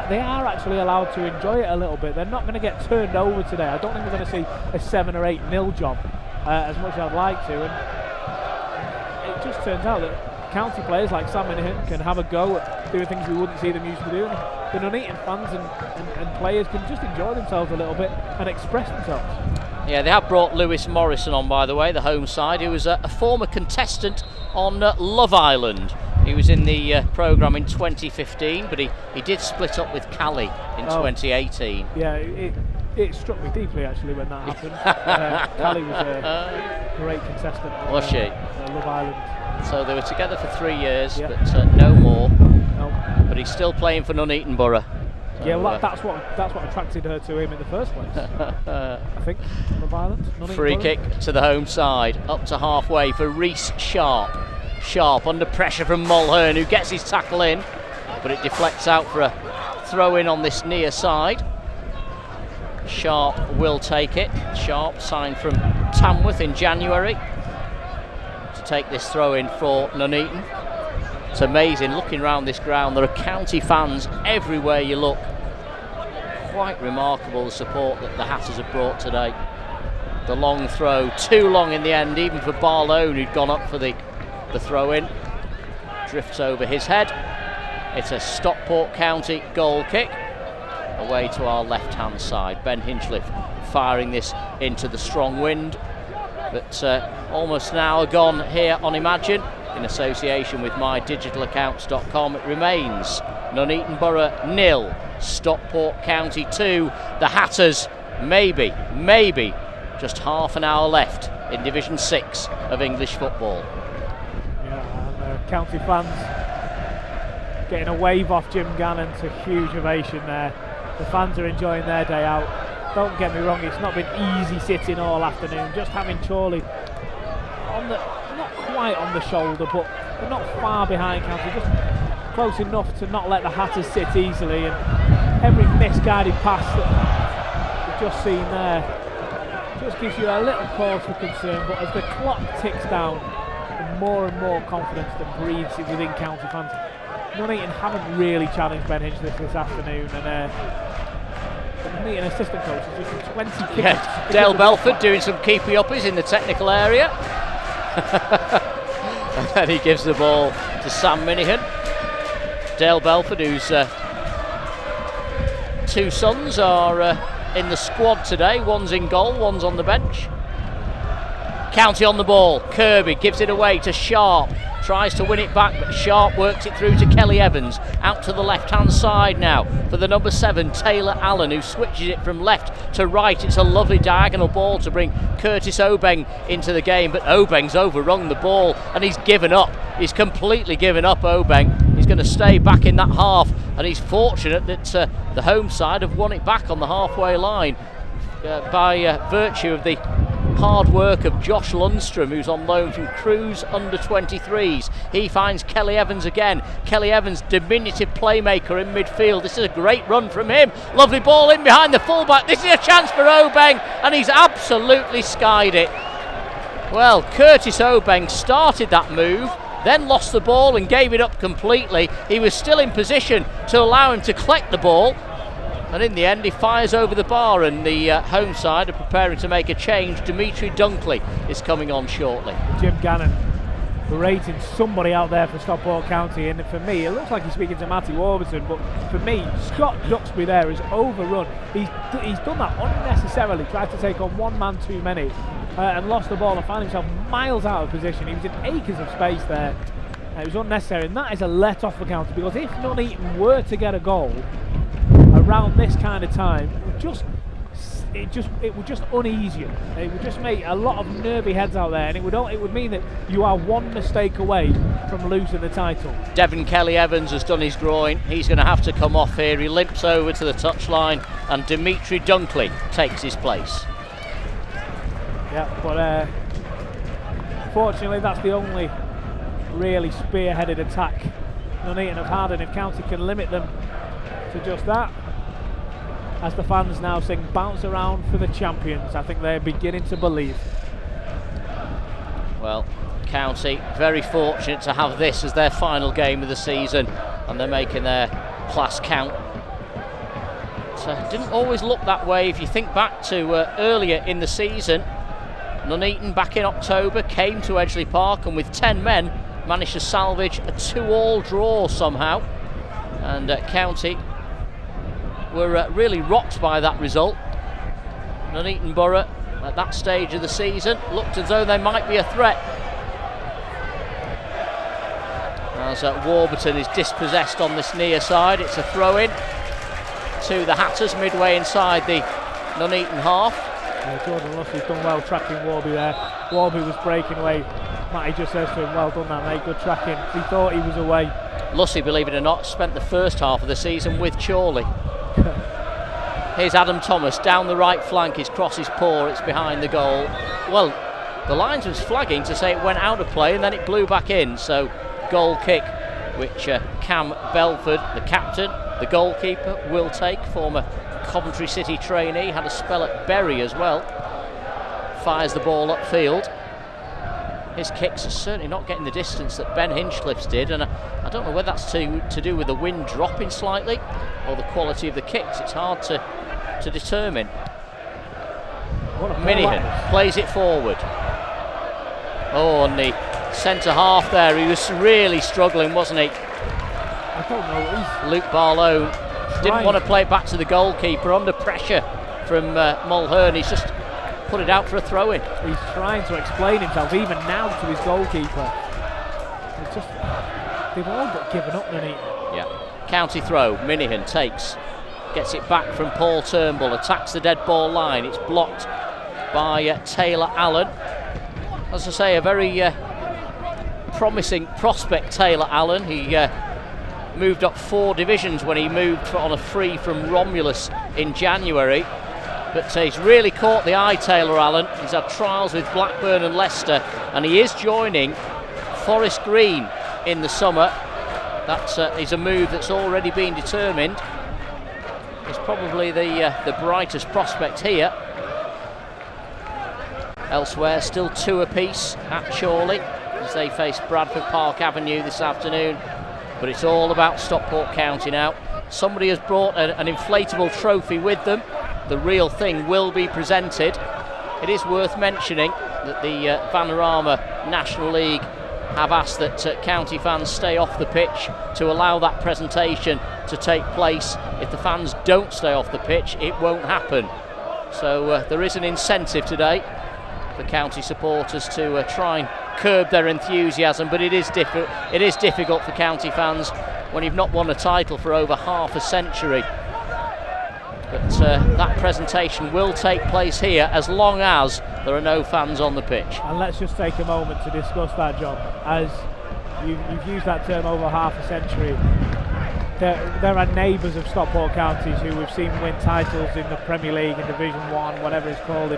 they are actually allowed to enjoy it a little bit. They're not going to get turned over today. I don't think we're going to see a 7 or 8-0 job as much as I'd like to. And it just turns out that County players like Sam Minihan can have a go at doing things we wouldn't see them used to doing. The Nuneaton fans and players can just enjoy themselves a little bit and express themselves. Yeah, they have brought Lewis Morrison on, by the way, the home side, who was a former contestant on Love Island. He was in the programme in 2015, but he did split up with Callie in 2018. Yeah, it struck me deeply actually when that happened. Callie was a great contestant on Love Island. So they were together for 3 years, yeah. But no more. No. But he's still playing for Nuneaton Borough. So, yeah, well, that's what attracted her to him in the first place. I think Love Island. Free kick to the home side, up to halfway for Reece Sharp. Sharp under pressure from Mulhern, who gets his tackle in, but it deflects out for a throw in on this near side. Sharp will take it. Sharp signed from Tamworth in January to take this throw in for Nuneaton. It's amazing looking around this ground. There are County fans everywhere you look. Quite remarkable the support that the Hatters have brought today. The long throw, too long in the end, even for Barlow, who'd gone up for the throw in. Drifts over his head. It's a Stockport County goal kick away to our left hand side. Ben Hinchliffe firing this into the strong wind, but almost an hour gone here on Imagine in association with mydigitalaccounts.com. It remains Nuneaton Borough 0, Stockport County 2. The Hatters maybe just half an hour left in Division 6 of English football. County fans getting a wave off Jim Gannon's a huge ovation there. The fans are enjoying their day out. Don't get me wrong, it's not been easy sitting all afternoon. Just having Chorley on not quite on the shoulder, but they're not far behind County, just close enough to not let the Hatters sit easily. And every misguided pass that we've just seen there, gives you a little cause for concern, but as the clock ticks down, the more and more confidence that breathes within county fans. Nuneaton haven't really challenged Ben Hinchliffe this afternoon, and the Nuneaton assistant coach has just 20 kicks. Yeah, Dale Belford doing some keepy uppies in the technical area. And then he gives the ball to Sam Minihan. Dale Belford, whose two sons are in the squad today. One's in goal, one's on the bench. County on the ball. Kirby gives it away to Sharp. Tries to win it back, but Sharp works it through to Kelly Evans. Out to the left-hand side now for the number 7, Taylor Allen, who switches it from left to right. It's a lovely diagonal ball to bring Curtis Obeng into the game, but Obeng's overrun the ball and he's given up. He's completely given up, Obeng. He's going to stay back in that half, and he's fortunate that the home side have won it back on the halfway line by virtue of the hard work of Josh Lundstrom, who's on loan from Crews under-23s. He finds Kelly Evans again. Kelly Evans, diminutive playmaker in midfield. This is a great run from him. Lovely ball in behind the fullback. This is a chance for Obeng, and he's absolutely skied it. Well, Curtis Obeng started that move, then lost the ball and gave it up completely. He was still in position to allow him to collect the ball, and in the end he fires over the bar, and the home side are preparing to make a change. Dimitri Dunkley is coming on shortly. Jim Gannon berating somebody out there for Stockport County, and for me it looks like he's speaking to Matty Warburton, but for me Scott Duxbury there is overrun. He's done that unnecessarily, tried to take on one man too many and lost the ball and found himself miles out of position. He was in acres of space there. It was unnecessary, and that is a let off for County, because if Nuneaton were to get a goal around this kind of time, it would just unease you. It would just make a lot of nervy heads out there, and it would mean that you are one mistake away from losing the title. Devin Kelly Evans has done his groin. He's going to have to come off here. He limps over to the touchline, and Dimitri Dunkley takes his place. Yeah, but fortunately that's the only really spearheaded attack Nuneaton have had, and if County can limit them to just that, as the fans now sing "Bounce Around for the Champions," I think they're beginning to believe. Well, County very fortunate to have this as their final game of the season, and they're making their class count. It didn't always look that way. If you think back to earlier in the season, Nuneaton back in October came to Edgeley Park and with 10 men managed to salvage a 2-all draw somehow, and County were really rocked by that result. Nuneaton Borough at that stage of the season looked as though they might be a threat, as Warburton is dispossessed on this near side. It's a throw in to the Hatters midway inside the Nuneaton half. Jordan Lussey's done well tracking Warby there. Warby was breaking away. Matty just says to him, "Well done that mate, good tracking." He thought he was away. Lussey, believe it or not, spent the first half of the season with Chorley. Here's Adam Thomas down the right flank. His cross is poor, it's behind the goal. Well, the linesman's flagging to say it went out of play and then it blew back in, so goal kick, which Cam Belford, the captain, the goalkeeper, will take. Former Coventry City trainee, had a spell at Bury as well. Fires the ball upfield. His kicks are certainly not getting the distance that Ben Hinchcliffe's did, and I don't know whether that's to do with the wind dropping slightly or the quality of the kicks. It's hard to determine. Minihan plays it forward. Oh, and the centre half there, he was really struggling, wasn't he? I don't know. Luke Barlow didn't want to play it back to the goalkeeper under pressure from Mulhern. He's just put it out for a throw-in. He's trying to explain himself even now to his goalkeeper. It's just, they've all but given up, Nuneaton. Yeah. County throw. Minihan takes, gets it back from Paul Turnbull, attacks the dead ball line. It's blocked by Taylor Allen. As I say, a very promising prospect, Taylor Allen. He moved up 4 divisions when he moved on a free from Romulus in January. But he's really caught the eye, Taylor Allen. He's had trials with Blackburn and Leicester, and he is joining Forest Green in the summer. That is a move that's already been determined. He's probably the brightest prospect here. Elsewhere, still 2 apiece at Chorley as they face Bradford Park Avenue this afternoon. But it's all about Stockport County now. Somebody has brought an inflatable trophy with them. The real thing will be presented. It is worth mentioning that the Vanarama National League have asked that county fans stay off the pitch to allow that presentation to take place. If the fans don't stay off the pitch, it won't happen. So there is an incentive today for county supporters to try and curb their enthusiasm, but it is difficult for county fans when you've not won a title for over half a century. But that presentation will take place here as long as there are no fans on the pitch. And let's just take a moment to discuss that, John. As you've used that term, over half a century. There are neighbours of Stockport counties who we've seen win titles in the Premier League, in Division 1, whatever it's called,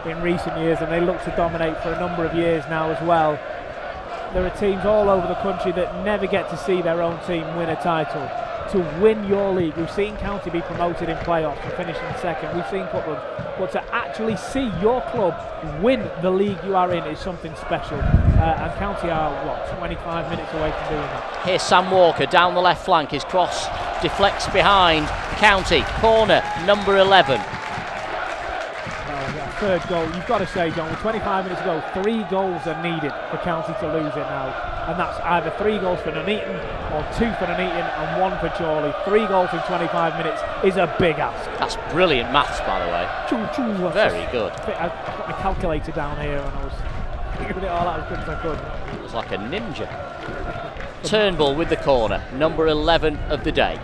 in recent years, and they look to dominate for a number of years now as well. There are teams all over the country that never get to see their own team win a title. To win your league, we've seen County be promoted in playoffs and finish in second, we've seen cup runs, but to actually see your club win the league you are in is something special, and County are 25 minutes away from doing that. Here's Sam Walker down the left flank, his cross deflects behind. County, corner number 11. Third goal, you've got to say, John, with 25 minutes to go, 3 goals are needed for County to lose it now, and that's either 3 goals for Nuneaton or 2 for Nuneaton and 1 for Chorley. 3 goals in 25 minutes is a big ask. That's brilliant maths, by the way. Very good. I got my calculator down here and I was figuring it all out as quick as I could. It was like a ninja. Turnbull with the corner, number 11 of the day.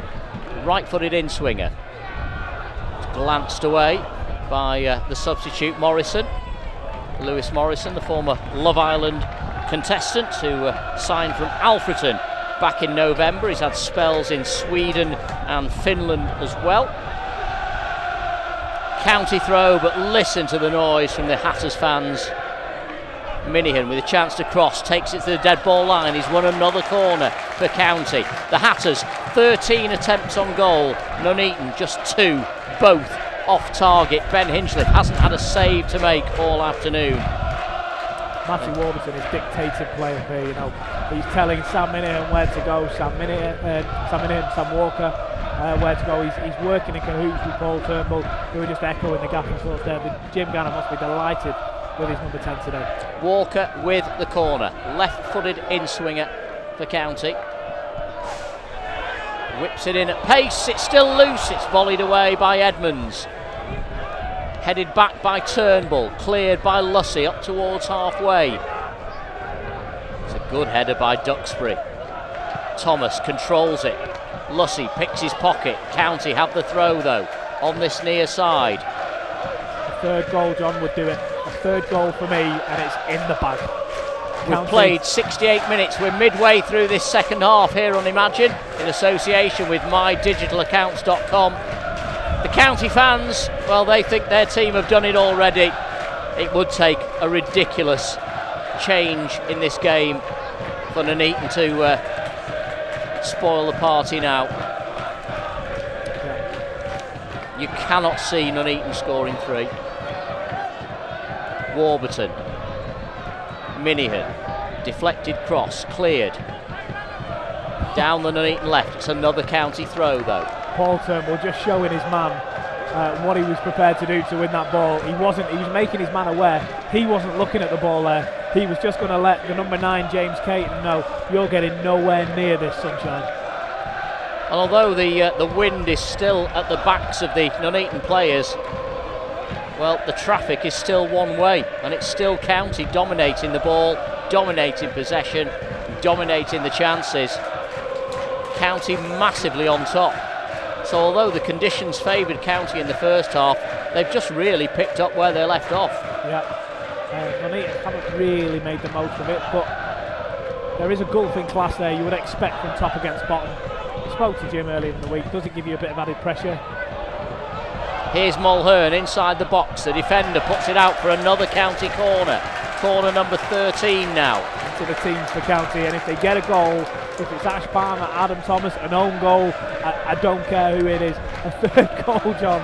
Right-footed in-swinger. Glanced away by the substitute Morrison, Lewis Morrison, the former Love Island contestant who signed from Alfreton back in November. He's had spells in Sweden and Finland as well. County throw, but listen to the noise from the Hatters fans. Minihan with a chance to cross, takes it to the dead ball line. He's won another corner for County. The Hatters, 13 attempts on goal, Nuneaton just 2, both off target. Ben Hinchliffe hasn't had a save to make all afternoon. Matthew Warburton is dictating play up here, you know. He's telling Sam Minihan where to go, Sam Walker where to go. He's working in cahoots with Paul Turnbull, who are just echoing the gaffer's thoughts there. But Jim Gannon must be delighted with his number 10 today. Walker with the corner, left-footed in-swinger for County. Whips it in at pace, it's still loose, it's volleyed away by Edmonds. Headed back by Turnbull, cleared by Lussey up towards halfway. It's a good header by Duxbury. Thomas controls it. Lussey picks his pocket. County have the throw though, on this near side. The third goal, John, would do it. A third goal for me, and it's in the bag. We've played 68 minutes. We're midway through this second half here on Imagine in association with mydigitalaccounts.com. The County fans, well, they think their team have done it already. It would take a ridiculous change in this game for Nuneaton to spoil the party now. You cannot see Nuneaton scoring 3. Warburton. Minihan, deflected cross, cleared. Down the Nuneaton left, it's another County throw though. Paul Turnbull just showing his man what he was prepared to do to win that ball. He was making his man aware. He wasn't looking at the ball there. He was just going to let the number 9, James Keighren, know, you're getting nowhere near this, sunshine. And although the wind is still at the backs of the Nuneaton players, well, the traffic is still one way, and it's still County dominating the ball, dominating possession, dominating the chances. County massively on top. So although the conditions favoured County in the first half, they've just really picked up where they left off. Yeah, Nuneaton haven't really made the most of it, but there is a gulfing class there you would expect from top against bottom. I spoke to Jim earlier in the week. Does it give you a bit of added pressure? Here's Mulhern inside the box. The defender puts it out for another County corner. Corner number 13 now. To the teams for County, and if they get a goal, if it's Ash Palmer, Adam Thomas, an own goal, I don't care who it is. A third goal, John,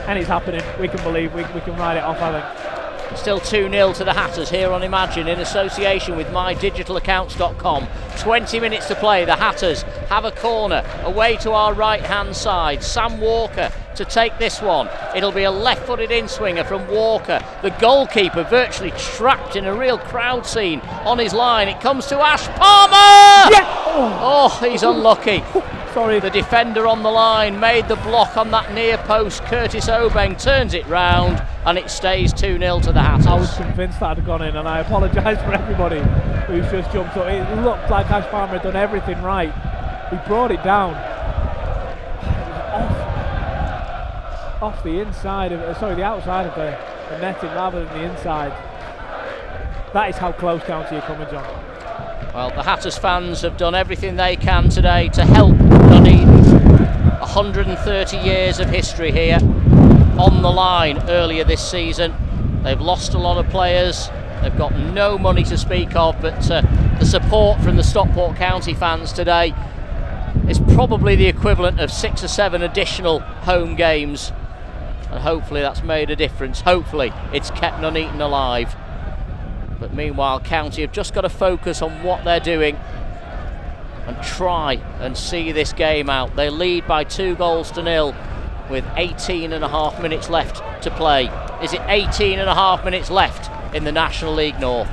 and it's happening. We can believe, we can write it off, I think. Still 2-0 to the Hatters here on Imagine in association with mydigitalaccounts.com. 20 minutes to play. The Hatters have a corner away to our right hand side. Sam Walker to take this one. It'll be a left-footed in-swinger from Walker. The goalkeeper virtually trapped in a real crowd scene on his line. It comes to Ash Palmer! Yeah! Oh, he's unlucky. Sorry. The defender on the line made the block on that near post. Curtis Obeng turns it round and it stays 2-0 to the Hatters. I was convinced that had gone in, and I apologise for everybody who's just jumped up. It looked like Ash Palmer had done everything right. He brought it down. Off the inside of the outside of the netting rather than the inside. That is how close County are coming, John. Well, the Hatters fans have done everything they can today to help Nuneaton. 130 years of history here on the line earlier this season. They've lost a lot of players. They've got no money to speak of, but the support from the Stockport County fans today is probably the equivalent of 6 or 7 additional home games. And hopefully that's made a difference. Hopefully it's kept Nuneaton alive. But meanwhile, County have just got to focus on what they're doing and try and see this game out. They lead by 2-0 with 18.5 minutes left to play. Is it 18.5 minutes left in the National League North?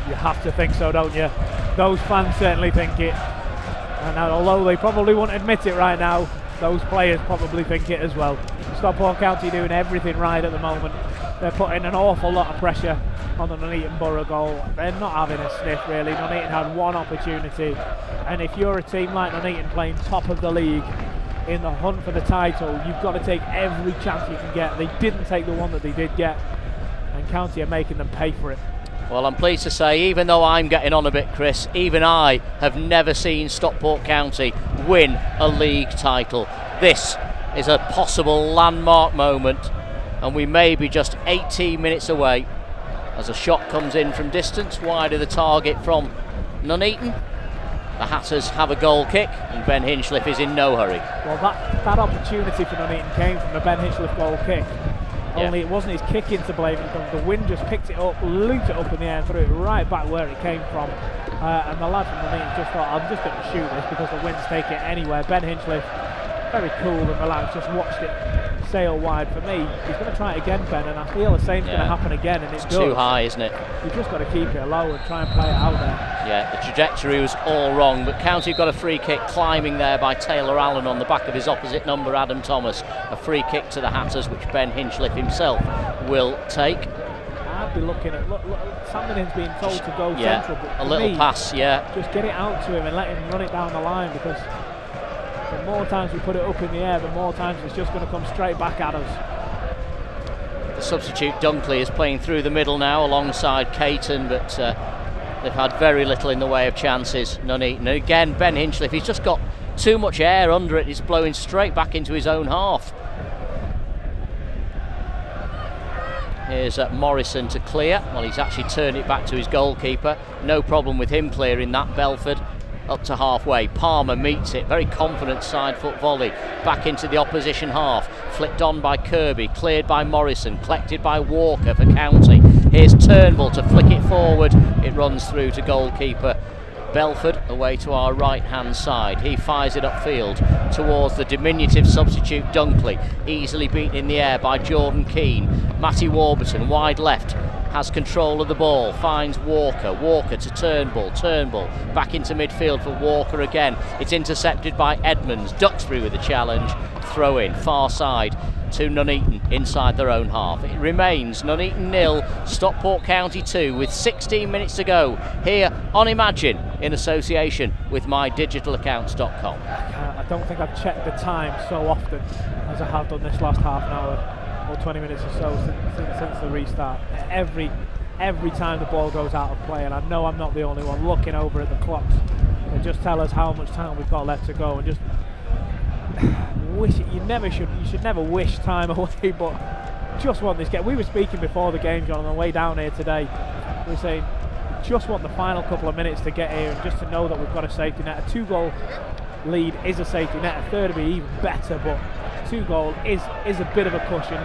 You have to think so, don't you? Those fans certainly think it. And although they probably won't admit it right now, those players probably think it as well. Stockport County doing everything right at the moment. They're putting an awful lot of pressure on the Nuneaton Borough goal. They're not having a sniff really. Nuneaton had one opportunity, and if you're a team like Nuneaton playing top of the league in the hunt for the title, you've got to take every chance you can get. They didn't take the one that they did get, and County are making them pay for it. Well, I'm pleased to say, even though I'm getting on a bit, Chris, even I have never seen Stockport County win a league title. This is a possible landmark moment, and we may be just 18 minutes away as a shot comes in from distance, wide of the target from Nuneaton. The Hatters have a goal kick, and Ben Hinchliffe is in no hurry. Well, that opportunity for Nuneaton came from the Ben Hinchliffe goal kick. Only it wasn't his kick in to blame. The wind just picked it up, looped it up in the air and threw it right back where it came from. And the lad from Nuneaton just thought, I'm just going to shoot this because the wind's taking it anywhere. Ben Hinchliffe, very cool and relaxed, just watched it sail wide. For me, he's going to try it again, Ben, and I feel the same's going to happen again, and it's too high, isn't it? You've just got to keep it low and try and play it out there. Yeah, the trajectory was all wrong, but County got a free kick climbing there by Taylor Allen on the back of his opposite number, Adam Thomas. A free kick to the Hatters, which Ben Hinchliffe himself will take. I'd be looking at, look, Sandin's being told to go central, but a little pass, just get it out to him and let him run it down the line, because the more times we put it up in the air, the more times it's just going to come straight back at us. The substitute Dunkley is playing through the middle now alongside Keighren, but they've had very little in the way of chances, Nuneaton. And again, Ben Hinchliffe, he's just got too much air under it. He's blowing straight back into his own half. Here's Morrison to clear. Well, he's actually turned it back to his goalkeeper. No problem with him clearing that. Belford up to halfway. Palmer meets it. Very confident side foot volley. Back into the opposition half. Flicked on by Kirby. Cleared by Morrison. Collected by Walker for County. Here's Turnbull to flick it forward. It runs through to goalkeeper Belford away to our right hand side. He fires it upfield towards the diminutive substitute Dunkley, easily beaten in the air by Jordan Keane. Matty Warburton wide left has control of the ball, finds Walker to Turnbull back into midfield for Walker again. It's intercepted by Edmonds. Duxbury with the challenge, throw in far side to Nuneaton inside their own half. It remains Nuneaton 0, Stockport County 2 with 16 minutes to go here on Imagine in association with mydigitalaccounts.com. I don't think I've checked the time so often as I have done this last half an hour or 20 minutes or so since the restart. Every time the ball goes out of play, and I know I'm not the only one looking over at the clocks and just tell us how much time we've got left to go, and just you should never wish time away, but just want this game. We were speaking before the game, John, on the way down here today. We were saying just want the final couple of minutes to get here and just to know that we've got a safety net. A 2-goal lead is a safety net. A third would be even better, but 2 goal is a bit of a cushion.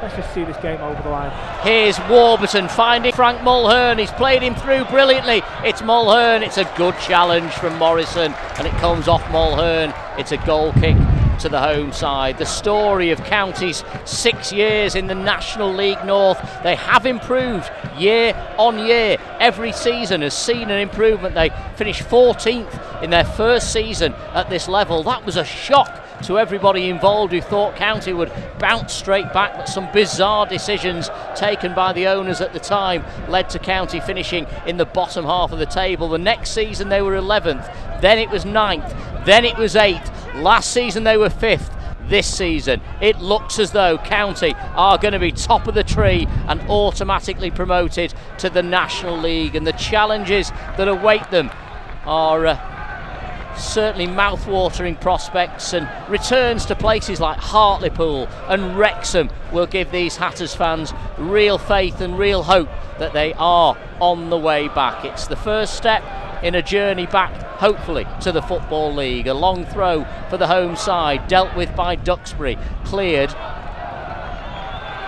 let's just see this game over the line. Here's Warburton finding Frank Mulhern. He's played him through brilliantly. It's Mulhern. It's a good challenge from Morrison, and it comes off Mulhern. It's a goal kick to the home side. The story of County's 6 years in the National League North. They have improved year on year. Every season has seen an improvement. They finished 14th in their first season at this level. That was a shock to everybody involved who thought County would bounce straight back, but some bizarre decisions taken by the owners at the time led to County finishing in the bottom half of the table. The next season they were 11th, then it was 9th, then it was 8th. Last season they were 5th. This season it looks as though County are going to be top of the tree and automatically promoted to the National League, and the challenges that await them are certainly mouth-watering prospects, and returns to places like Hartlepool and Wrexham will give these Hatters fans real faith and real hope that they are on the way back. It's the first step in a journey back, hopefully, to the Football League. A long throw for the home side, dealt with by Duxbury, cleared,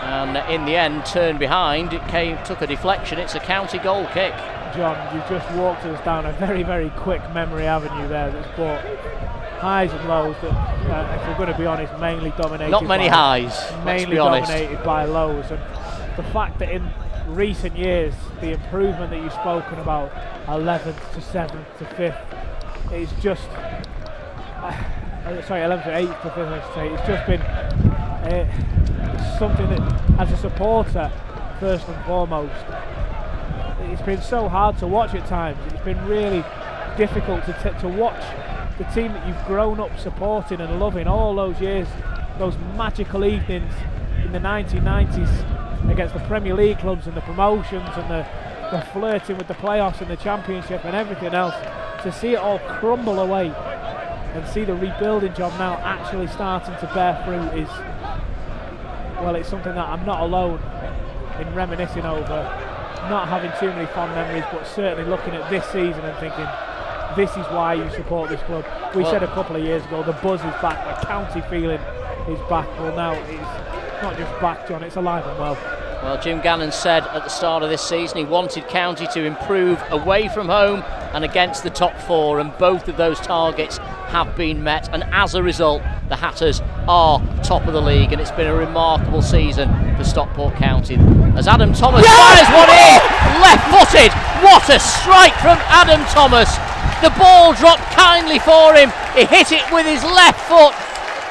and in the end turned behind. It took a deflection. It's a County goal kick. John, you've just walked us down a very, very quick memory avenue there that's brought highs and lows that, if we're going to be honest, mainly dominated. Not many highs, mainly dominated by lows. And the fact that in recent years, the improvement that you've spoken about, 11th to 7th to 5th, is just, sorry, 11th to 8th to 5th, I should say, it's just been something that, as a supporter, first and foremost, it's been so hard to watch at times. It's been really difficult to watch the team that you've grown up supporting and loving all those years, those magical evenings in the 1990s against the Premier League clubs and the promotions and the flirting with the playoffs and the championship and everything else. To see it all crumble away and see the rebuilding job now actually starting to bear fruit is, well, it's something that I'm not alone in reminiscing over. Not having too many fond memories, but certainly looking at this season and thinking, this is why you support this club. We said a couple of years ago, the buzz is back, the County feeling is back. Well, now it's not just back, John, it's alive and well. Well, Jim Gannon said at the start of this season he wanted County to improve away from home and against the top four, and both of those targets have been met, and as a result the Hatters are top of the league, and it's been a remarkable season for Stockport County. As Adam Thomas fires one in, left-footed, what a strike from Adam Thomas. The ball dropped kindly for him, he hit it with his left foot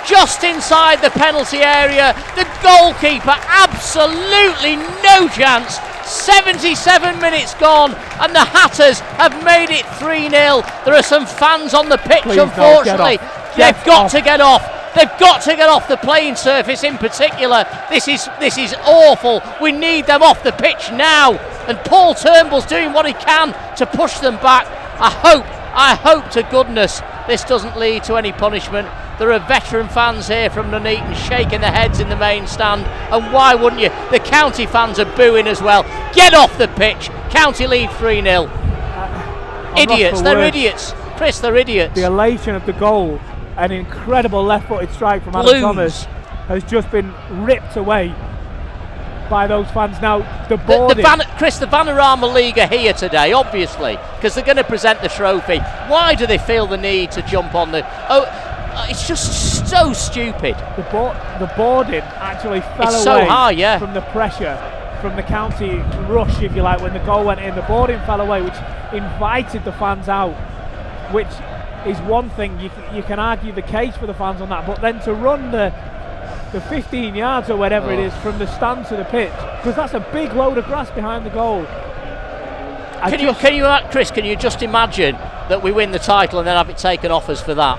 just inside the penalty area. The goalkeeper, absolutely no chance. 77 minutes gone and the Hatters have made it 3-0. There are some fans on the pitch. Please, unfortunately. They've got to get off. They've got to get off the playing surface in particular. This is awful. We need them off the pitch now. And Paul Turnbull's doing what he can to push them back. I hope to goodness this doesn't lead to any punishment. There are veteran fans here from Nuneaton shaking their heads in the main stand, and why wouldn't you? The County fans are booing as well. Get off the pitch. County lead 3-0. Idiots, they're idiots. Chris, they're idiots. The elation of the goal, an incredible left-footed strike from Adam Thomas, has just been ripped away by those fans. Now, Chris, the Vanarama League are here today, obviously, because they're going to present the trophy. Why do they feel the need to jump on the... it's just so stupid. The boarding actually fell away so high, from the pressure, from the County rush, if you like, when the goal went in. The boarding fell away, which invited the fans out, which is one thing. You can argue the case for the fans on that, but then to run the 15 yards or whatever it is from the stand to the pitch, because that's a big load of grass behind the goal. Chris, can you just imagine that we win the title and then have it taken off us for that?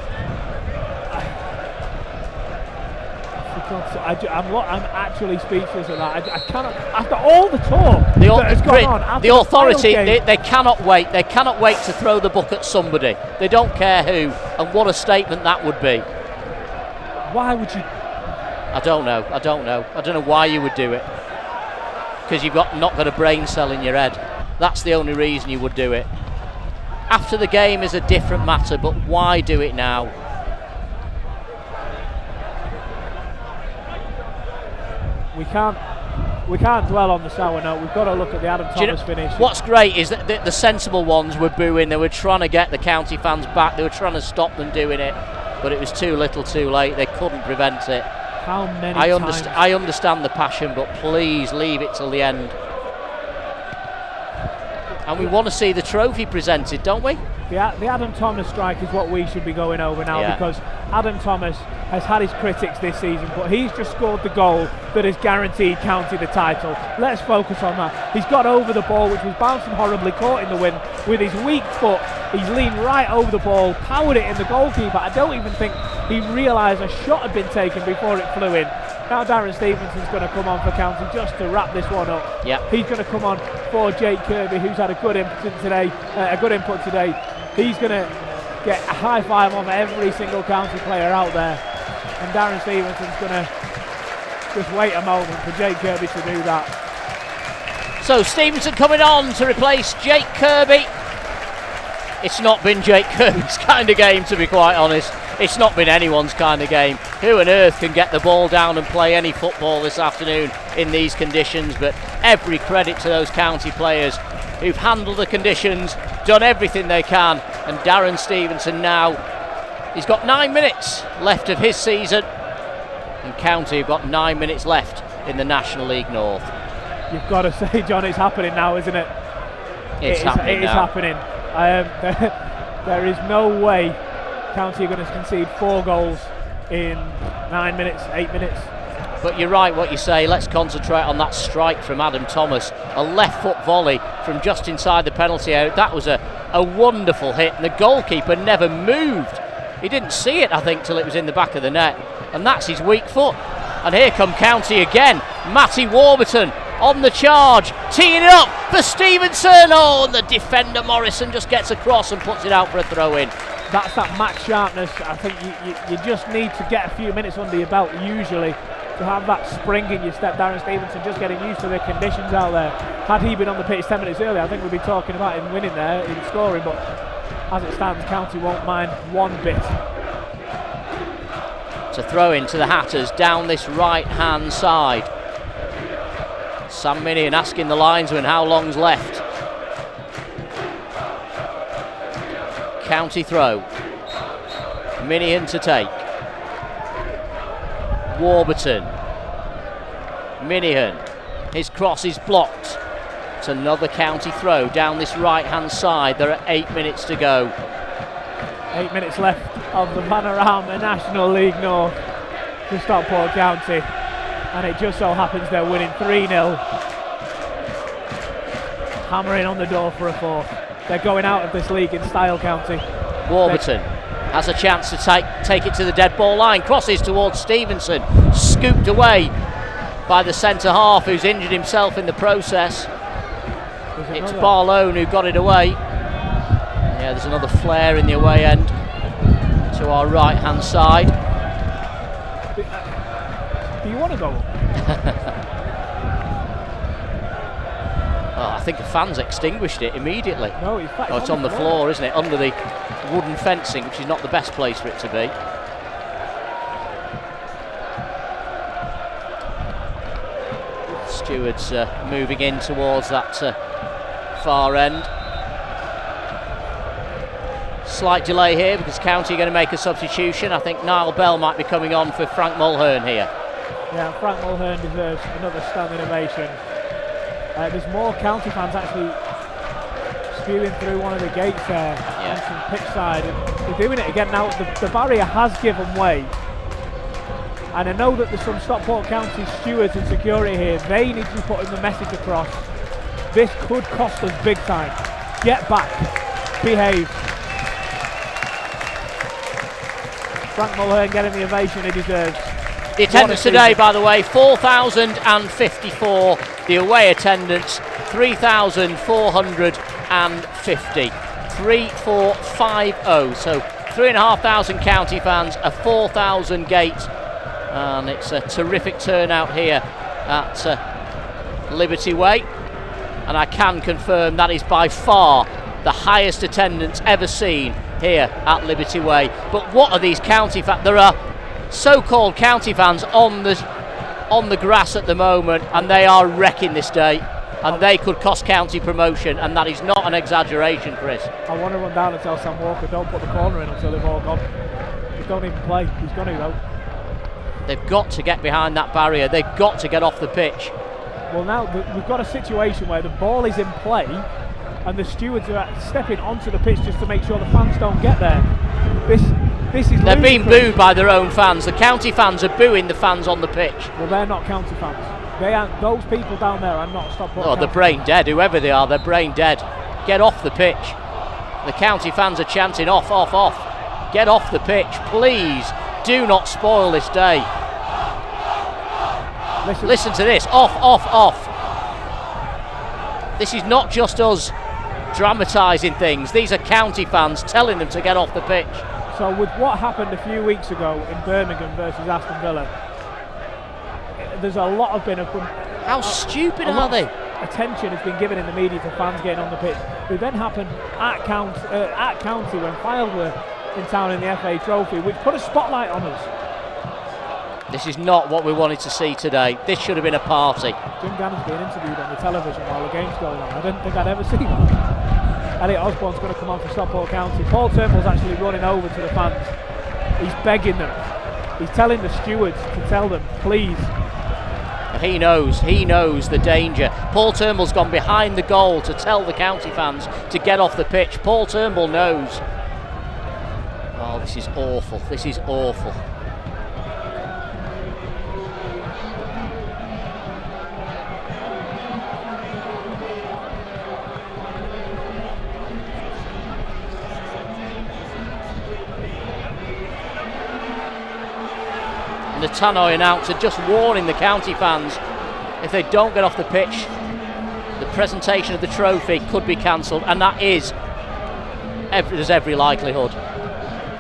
I'm actually speechless at that. I cannot, after all the talk that has gone on, the authority, they cannot wait. They cannot wait to throw the book at somebody. They don't care who, and what a statement that would be. Why would you? I don't know. I don't know why you would do it. Because you've not got a brain cell in your head. That's the only reason you would do it. After the game is a different matter, but why do it now? we can't dwell on the sour note. We've got to look at the Adam Thomas finish. What's great is that the sensible ones were booing. They were trying to get the county fans back. They were trying to stop them doing it, but it was too little too late. They couldn't prevent it. How many times? I understand the passion, but please leave it till the end. And we want to see the trophy presented, don't we? The Adam Thomas strike is what we should be going over now, because Adam Thomas has had his critics this season, but he's just scored the goal that has guaranteed County the title. Let's focus on that. He's got over the ball, which was bouncing horribly, caught in the wind with his weak foot. He's leaned right over the ball, powered it in the goalkeeper. I don't even think he realised a shot had been taken before it flew in. Now Darren Stevenson's going to come on for County just to wrap this one up. Yep. He's going to come on for Jake Kirby, who's had a good input today. He's going to get a high five on every single County player out there. And Darren Stevenson's going to just wait a moment for Jake Kirby to do that. So Stevenson coming on to replace Jake Kirby. It's not been Jake Kirby's kind of game, to be quite honest. It's not been anyone's kind of game. Who on earth can get the ball down and play any football this afternoon in these conditions? But every credit to those County players who've handled the conditions, done everything they can. And Darren Stevenson now, he's got 9 minutes left of his season, and County have got 9 minutes left in the National League North. You've got to say, John, it's happening now, isn't it? It is happening. There is no way County are going to concede 4 goals in 9 minutes, 8 minutes. But you're right what you say. Let's concentrate on that strike from Adam Thomas. A left foot volley from just inside the penalty area. That was a wonderful hit, and the goalkeeper never moved. He didn't see it, I think, till it was in the back of the net. And that's his weak foot. And here come County again. Matty Warburton on the charge, teeing it up for Stevenson. Oh, and the defender Morrison just gets across and puts it out for a throw-in. That's that match sharpness. I think you just need to get a few minutes under your belt usually to have that spring in your step. Darren Stevenson just getting used to the conditions out there. Had he been on the pitch 10 minutes earlier, I think we'd be talking about him winning there in scoring, but as it stands, County won't mind one bit. To throw in to the Hatters down this right-hand side. Sam Minihan asking the linesman how long's left. County throw. Minihan to take. Warburton. Minihan. His cross is blocked. It's another County throw down this right-hand side. There are 8 minutes to go. 8 minutes left of the Panorama National League North to Stockport County. And it just so happens they're winning 3-0. Hammering on the door for a 4th. They're going out of this league in style, County. Warburton has a chance to take it to the dead ball line. Crosses towards Stevenson. Scooped away by the centre half, who's injured himself in the process. It's Barlone who got it away. Yeah, there's another flare in the away end to our right hand side. Do you want to go up? Oh, I think the fans extinguished it immediately. No, in fact, it's on the floor, isn't it? Under the wooden fencing, which is not the best place for it to be. Stewards moving in towards that far end. Slight delay here because County are going to make a substitution. I think Niall Bell might be coming on for Frank Mulhern here. Yeah, Frank Mulhern deserves another standing ovation. There's more County fans actually spewing through one of the gates there on some pitch side, and they're doing it again now. The barrier has given way, and I know that there's some Stockport County stewards and security here. They need to be putting the message across. This could cost us big time. Get back, behave. Frank Mulhern getting the ovation he deserves. The attendance today, by the way, 4,054. The away attendance, 3,450. 3,450. So 3,500 County fans, a 4,000 gate. And it's a terrific turnout here at Liberty Way. And I can confirm that is by far the highest attendance ever seen here at Liberty Way. But what are these County fans? There are so-called County fans on the on the grass at the moment, and they are wrecking this day, and they could cost County promotion, and that is not an exaggeration, Chris. I want to run down and tell Sam Walker, don't put the corner in until they've all gone. He don't even play. He's going to though. They've got to get behind that barrier. They've got to get off the pitch. Well, now we've got a situation where the ball is in play and the stewards are stepping onto the pitch just to make sure the fans don't get there. This is They're ludicrous. being booed by their own fans. The County fans are booing the fans on the pitch. Well, they're not County fans. They aren't. Those people down there are not Stockport. Oh, they're brain dead. Whoever they are, they're brain dead. Get off the pitch. The County fans are chanting off, off, off. Get off the pitch, please. Do not spoil this day. Listen to this. Off, off, off. This is not just us dramatising things. These are County fans telling them to get off the pitch. So with what happened a few weeks ago in Birmingham versus Aston Villa, there's a lot of how stupid are they? Attention has been given in the media to fans getting on the pitch. It then happened at County when Powell were in town in the FA Trophy, which put a spotlight on us. This is not what we wanted to see today. This should have been a party. Jim Gannon's being interviewed on the television while the game's going on. I didn't think I'd ever see that. Elliot Osborne's going to come on for Stockport County. Paul Turnbull's actually running over to the fans. He's begging them. He's telling the stewards to tell them, please. He knows the danger. Paul Turnbull's gone behind the goal to tell the County fans to get off the pitch. Paul Turnbull knows. Oh, this is awful. This is awful. And the Tannoy announcer just warning the County fans, if they don't get off the pitch, the presentation of the trophy could be cancelled, and that is, there's every likelihood.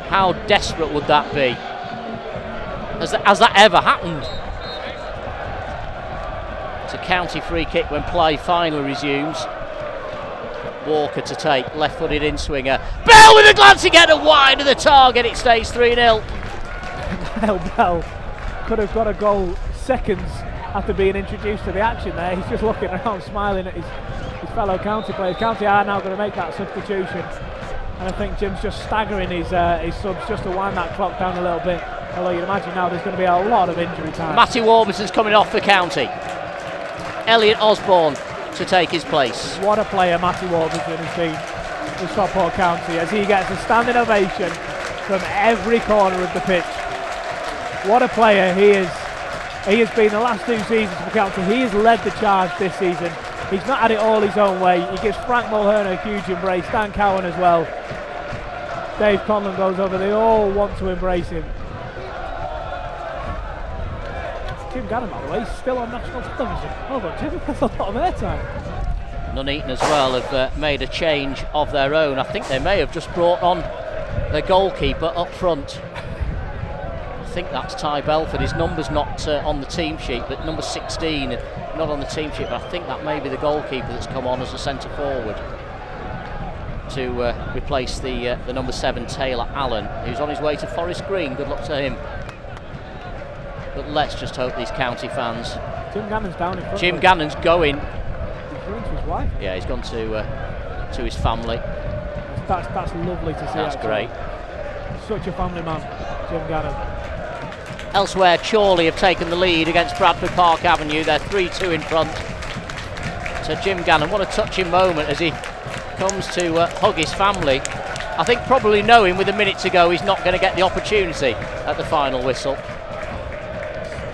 How desperate would that be? Has that ever happened? It's a County free kick when play finally resumes. Walker to take, left-footed in-swinger. Bell with a glancing header wide of the target, it stays 3-0. Bell could have got a goal seconds after being introduced to the action there. He's just looking around smiling at his fellow County players. County are now going to make that substitution, and I think Jim's just staggering his subs just to wind that clock down a little bit, although you'd imagine now there's going to be a lot of injury time. Matty Warburton's coming off for County. Elliot Osborne to take his place. What a player Matty Warburton has been for Stockport County, as he gets a standing ovation from every corner of the pitch. What a player he is. He has been the last 2 seasons for County. He has led the charge this season. He's not had it all his own way. He gives Frank Mulhern a huge embrace, Dan Cowan as well. Dave Conlon goes over. They all want to embrace him. Jim Gannon, by the way, he's still on national television. Oh, but Jim, that's a lot of airtime. Nuneaton as well have made a change of their own. I think they may have just brought on their goalkeeper up front. I think that's Ty Belford. His number's not on the team sheet, but number 16 not on the team sheet, but I think that may be the goalkeeper that's come on as a centre forward to replace the number 7 Taylor Allen, who's on his way to Forest Green. Good luck to him. But let's just hope these County fans. Jim Gannon's down in front. Jim Gannon's going. He's going to his wife. Yeah, he's gone to his family. That's lovely to see. That's actually. great. Such a family man, Jim Gannon. Elsewhere, Chorley have taken the lead against Bradford Park Avenue. They're 3-2 in front to Jim Gannon. What a touching moment as he comes to hug his family. I think probably knowing with a minute to go he's not going to get the opportunity at the final whistle.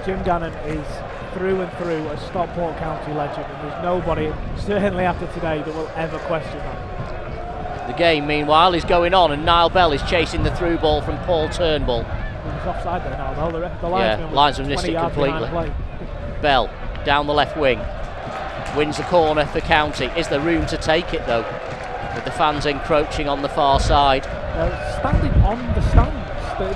Jim Gannon is through and through a Stockport County legend, and there's nobody, certainly after today, that will ever question that. The game, meanwhile, is going on, and Niall Bell is chasing the through ball from Paul Turnbull. He's offside there now, though. The linesman missed it yards completely. play. Bell down the left wing, wins the corner for County. Is there room to take it though, with the fans encroaching on the far side? Standing on the stands.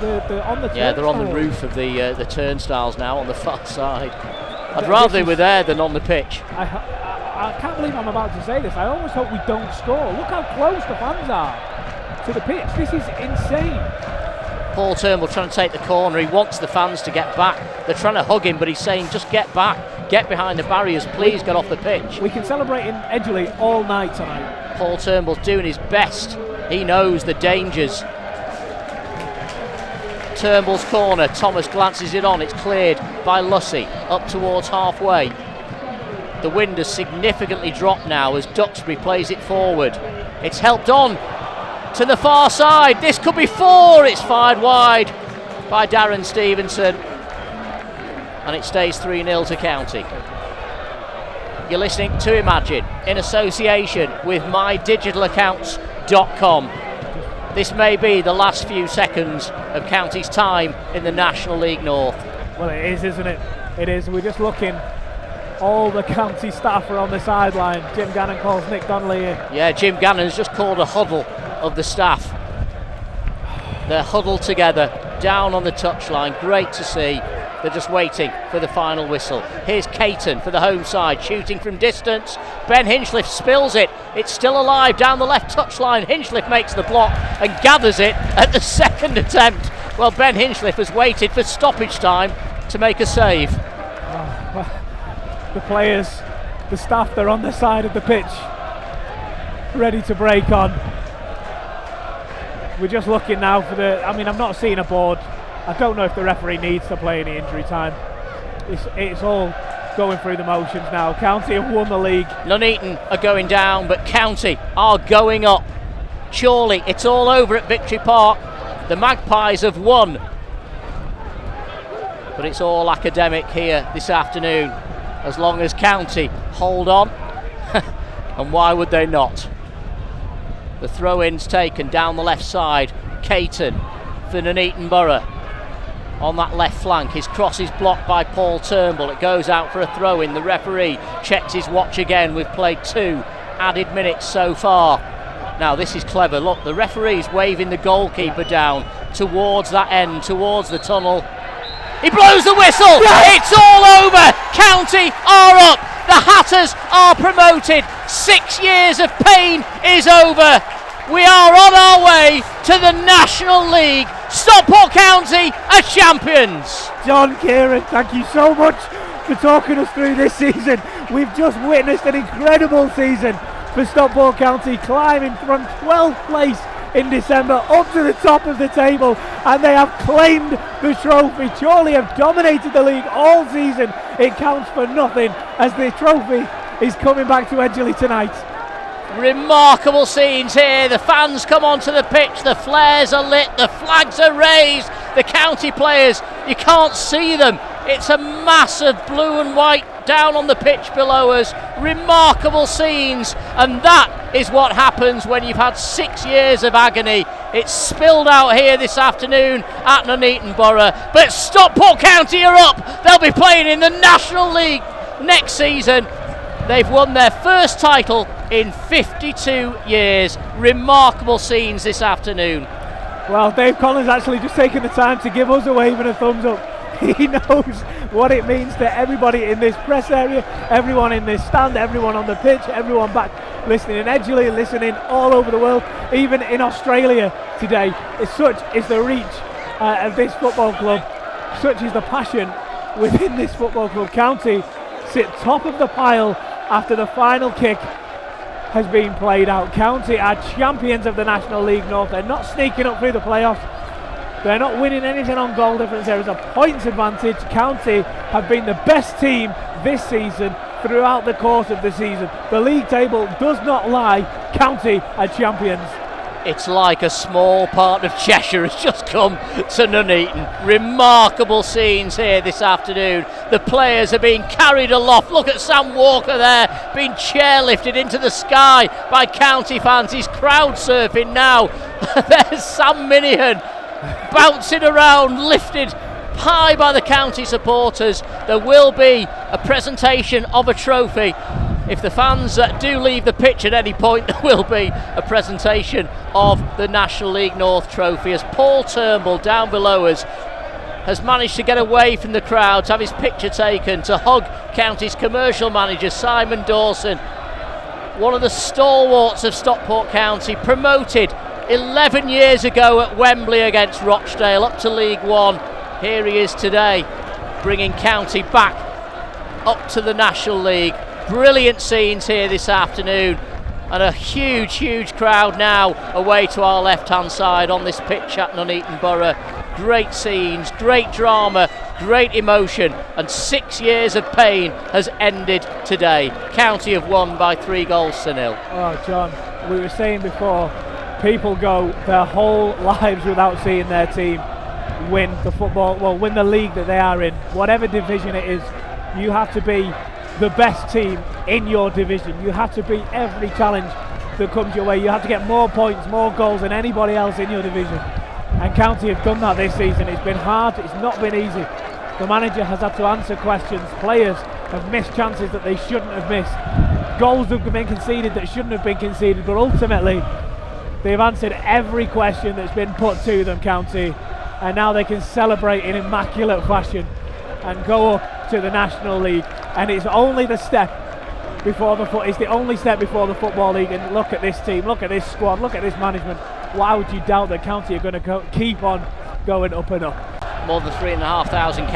They're on the yeah, they're on the roof of the turnstiles now on the far side. I'd rather they were there than on the pitch. I can't believe I'm about to say this. I almost hope we don't score. Look how close the fans are to the pitch. This is insane. Paul Turnbull trying to take the corner. He wants the fans to get back. They're trying to hug him, but he's saying, just get back, get behind the barriers, please get off the pitch. We can celebrate in Edgeley all night tonight. Paul Turnbull's doing his best. He knows the dangers. Turnbull's corner, Thomas glances it on, it's cleared by Lussey, up towards halfway. The wind has significantly dropped now as Duxbury plays it forward. It's helped on to the far side, this could be 4, it's fired wide by Darren Stevenson. And it stays 3-0 to County. You're listening to Imagine in association with mydigitalaccounts.com. This may be the last few seconds of County's time in the National League North. Well, it is, isn't it? It is. We're just looking. All the County staff are on the sideline. Jim Gannon calls Nick Donnelly in. Yeah, Jim Gannon's just called a huddle of the staff. They're huddled together down on the touchline. Great to see. They're just waiting for the final whistle. Here's Keighren for the home side, shooting from distance. Ben Hinchliffe spills it. It's still alive down the left touchline. Hinchliffe makes the block and gathers it at the second attempt. Well, Ben Hinchliffe has waited for stoppage time to make a save. The players, the staff, they're on the side of the pitch, ready to break on. We're just looking now for I've not seen a board. I don't know if the referee needs to play any injury time. It's all going through the motions now. County have won the league. Nuneaton are going down, but County are going up. Surely it's all over at Victory Park. The Magpies have won. But it's all academic here this afternoon, as long as County hold on. And why would they not? The throw-in's taken down the left side. Keighren for Nuneaton Borough. On that left flank, his cross is blocked by Paul Turnbull. It goes out for a throw-in. The referee checks his watch again. We've played 2 added minutes so far. Now this is clever. Look, the referee's waving the goalkeeper down towards that end, towards the tunnel. He blows the whistle. Yes! It's all over. County are up. The Hatters are promoted. 6 years of pain is over. We are on our way to the National League. Stockport County are champions. John Keighren, thank you so much for talking us through this season. We've just witnessed an incredible season for Stockport County, climbing from 12th place in December up to the top of the table, and they have claimed the trophy. Chorley have dominated the league all season. It counts for nothing as the trophy is coming back to Edgeley tonight. Remarkable scenes here. The fans come onto the pitch, the flares are lit, the flags are raised. The County players, you can't see them. It's a mass of blue and white down on the pitch below us. Remarkable scenes, and that is what happens when you've had 6 years of agony. It's spilled out here this afternoon at Nuneaton Borough, but Stockport County are up. They'll be playing in the National League next season. They've won their first title in 52 years. Remarkable scenes this afternoon. Well, Dave Collins actually just taking the time to give us a wave and a thumbs up. He knows what it means to everybody in this press area, everyone in this stand, everyone on the pitch, everyone back listening in Edgeley, listening all over the world, even in Australia today. Such is the reach of this football club. Such is the passion within this football club. County sit top of the pile after the final kick has been played out. County are champions of the National League North. They're not sneaking up through the playoffs. They're not winning anything on goal difference. There is a points advantage. County have been the best team this season throughout the course of the season. The league table does not lie. County are champions. It's like a small part of Cheshire has just come to Nuneaton. Remarkable scenes here this afternoon. The players are being carried aloft. Look at Sam Walker there, being chairlifted into the sky by County fans. He's crowd surfing now. There's Sam Minihan bouncing around, lifted high by the County supporters. There will be a presentation of a trophy. If the fans do leave the pitch at any point, there will be a presentation of the National League North trophy, as Paul Turnbull down below us has managed to get away from the crowd, to have his picture taken, to hug County's commercial manager Simon Dawson, one of the stalwarts of Stockport County, promoted 11 years ago at Wembley against Rochdale, up to League One. Here he is today, bringing County back up to the National League. Brilliant scenes here this afternoon, and a huge crowd now away to our left-hand side on this pitch at Nuneaton Borough. Great scenes, great drama, great emotion, and 6 years of pain has ended today. County have won by 3-0. Oh, John, we were saying before, people go their whole lives without seeing their team win win the league that they are in. Whatever division it is, you have to be the best team in your division. You have to beat every challenge that comes your way. You have to get more points, more goals than anybody else in your division. And County have done that this season. It's been hard, it's not been easy. The manager has had to answer questions. Players have missed chances that they shouldn't have missed. Goals have been conceded that shouldn't have been conceded, but ultimately they've answered every question that's been put to them, County, and now they can celebrate in immaculate fashion and go up to the National League. And it's only the step before it's the only step before the Football League. And look at this team, look at this squad, look at this management. Why would you doubt that County are going to keep on going up and up? More than 3,500 County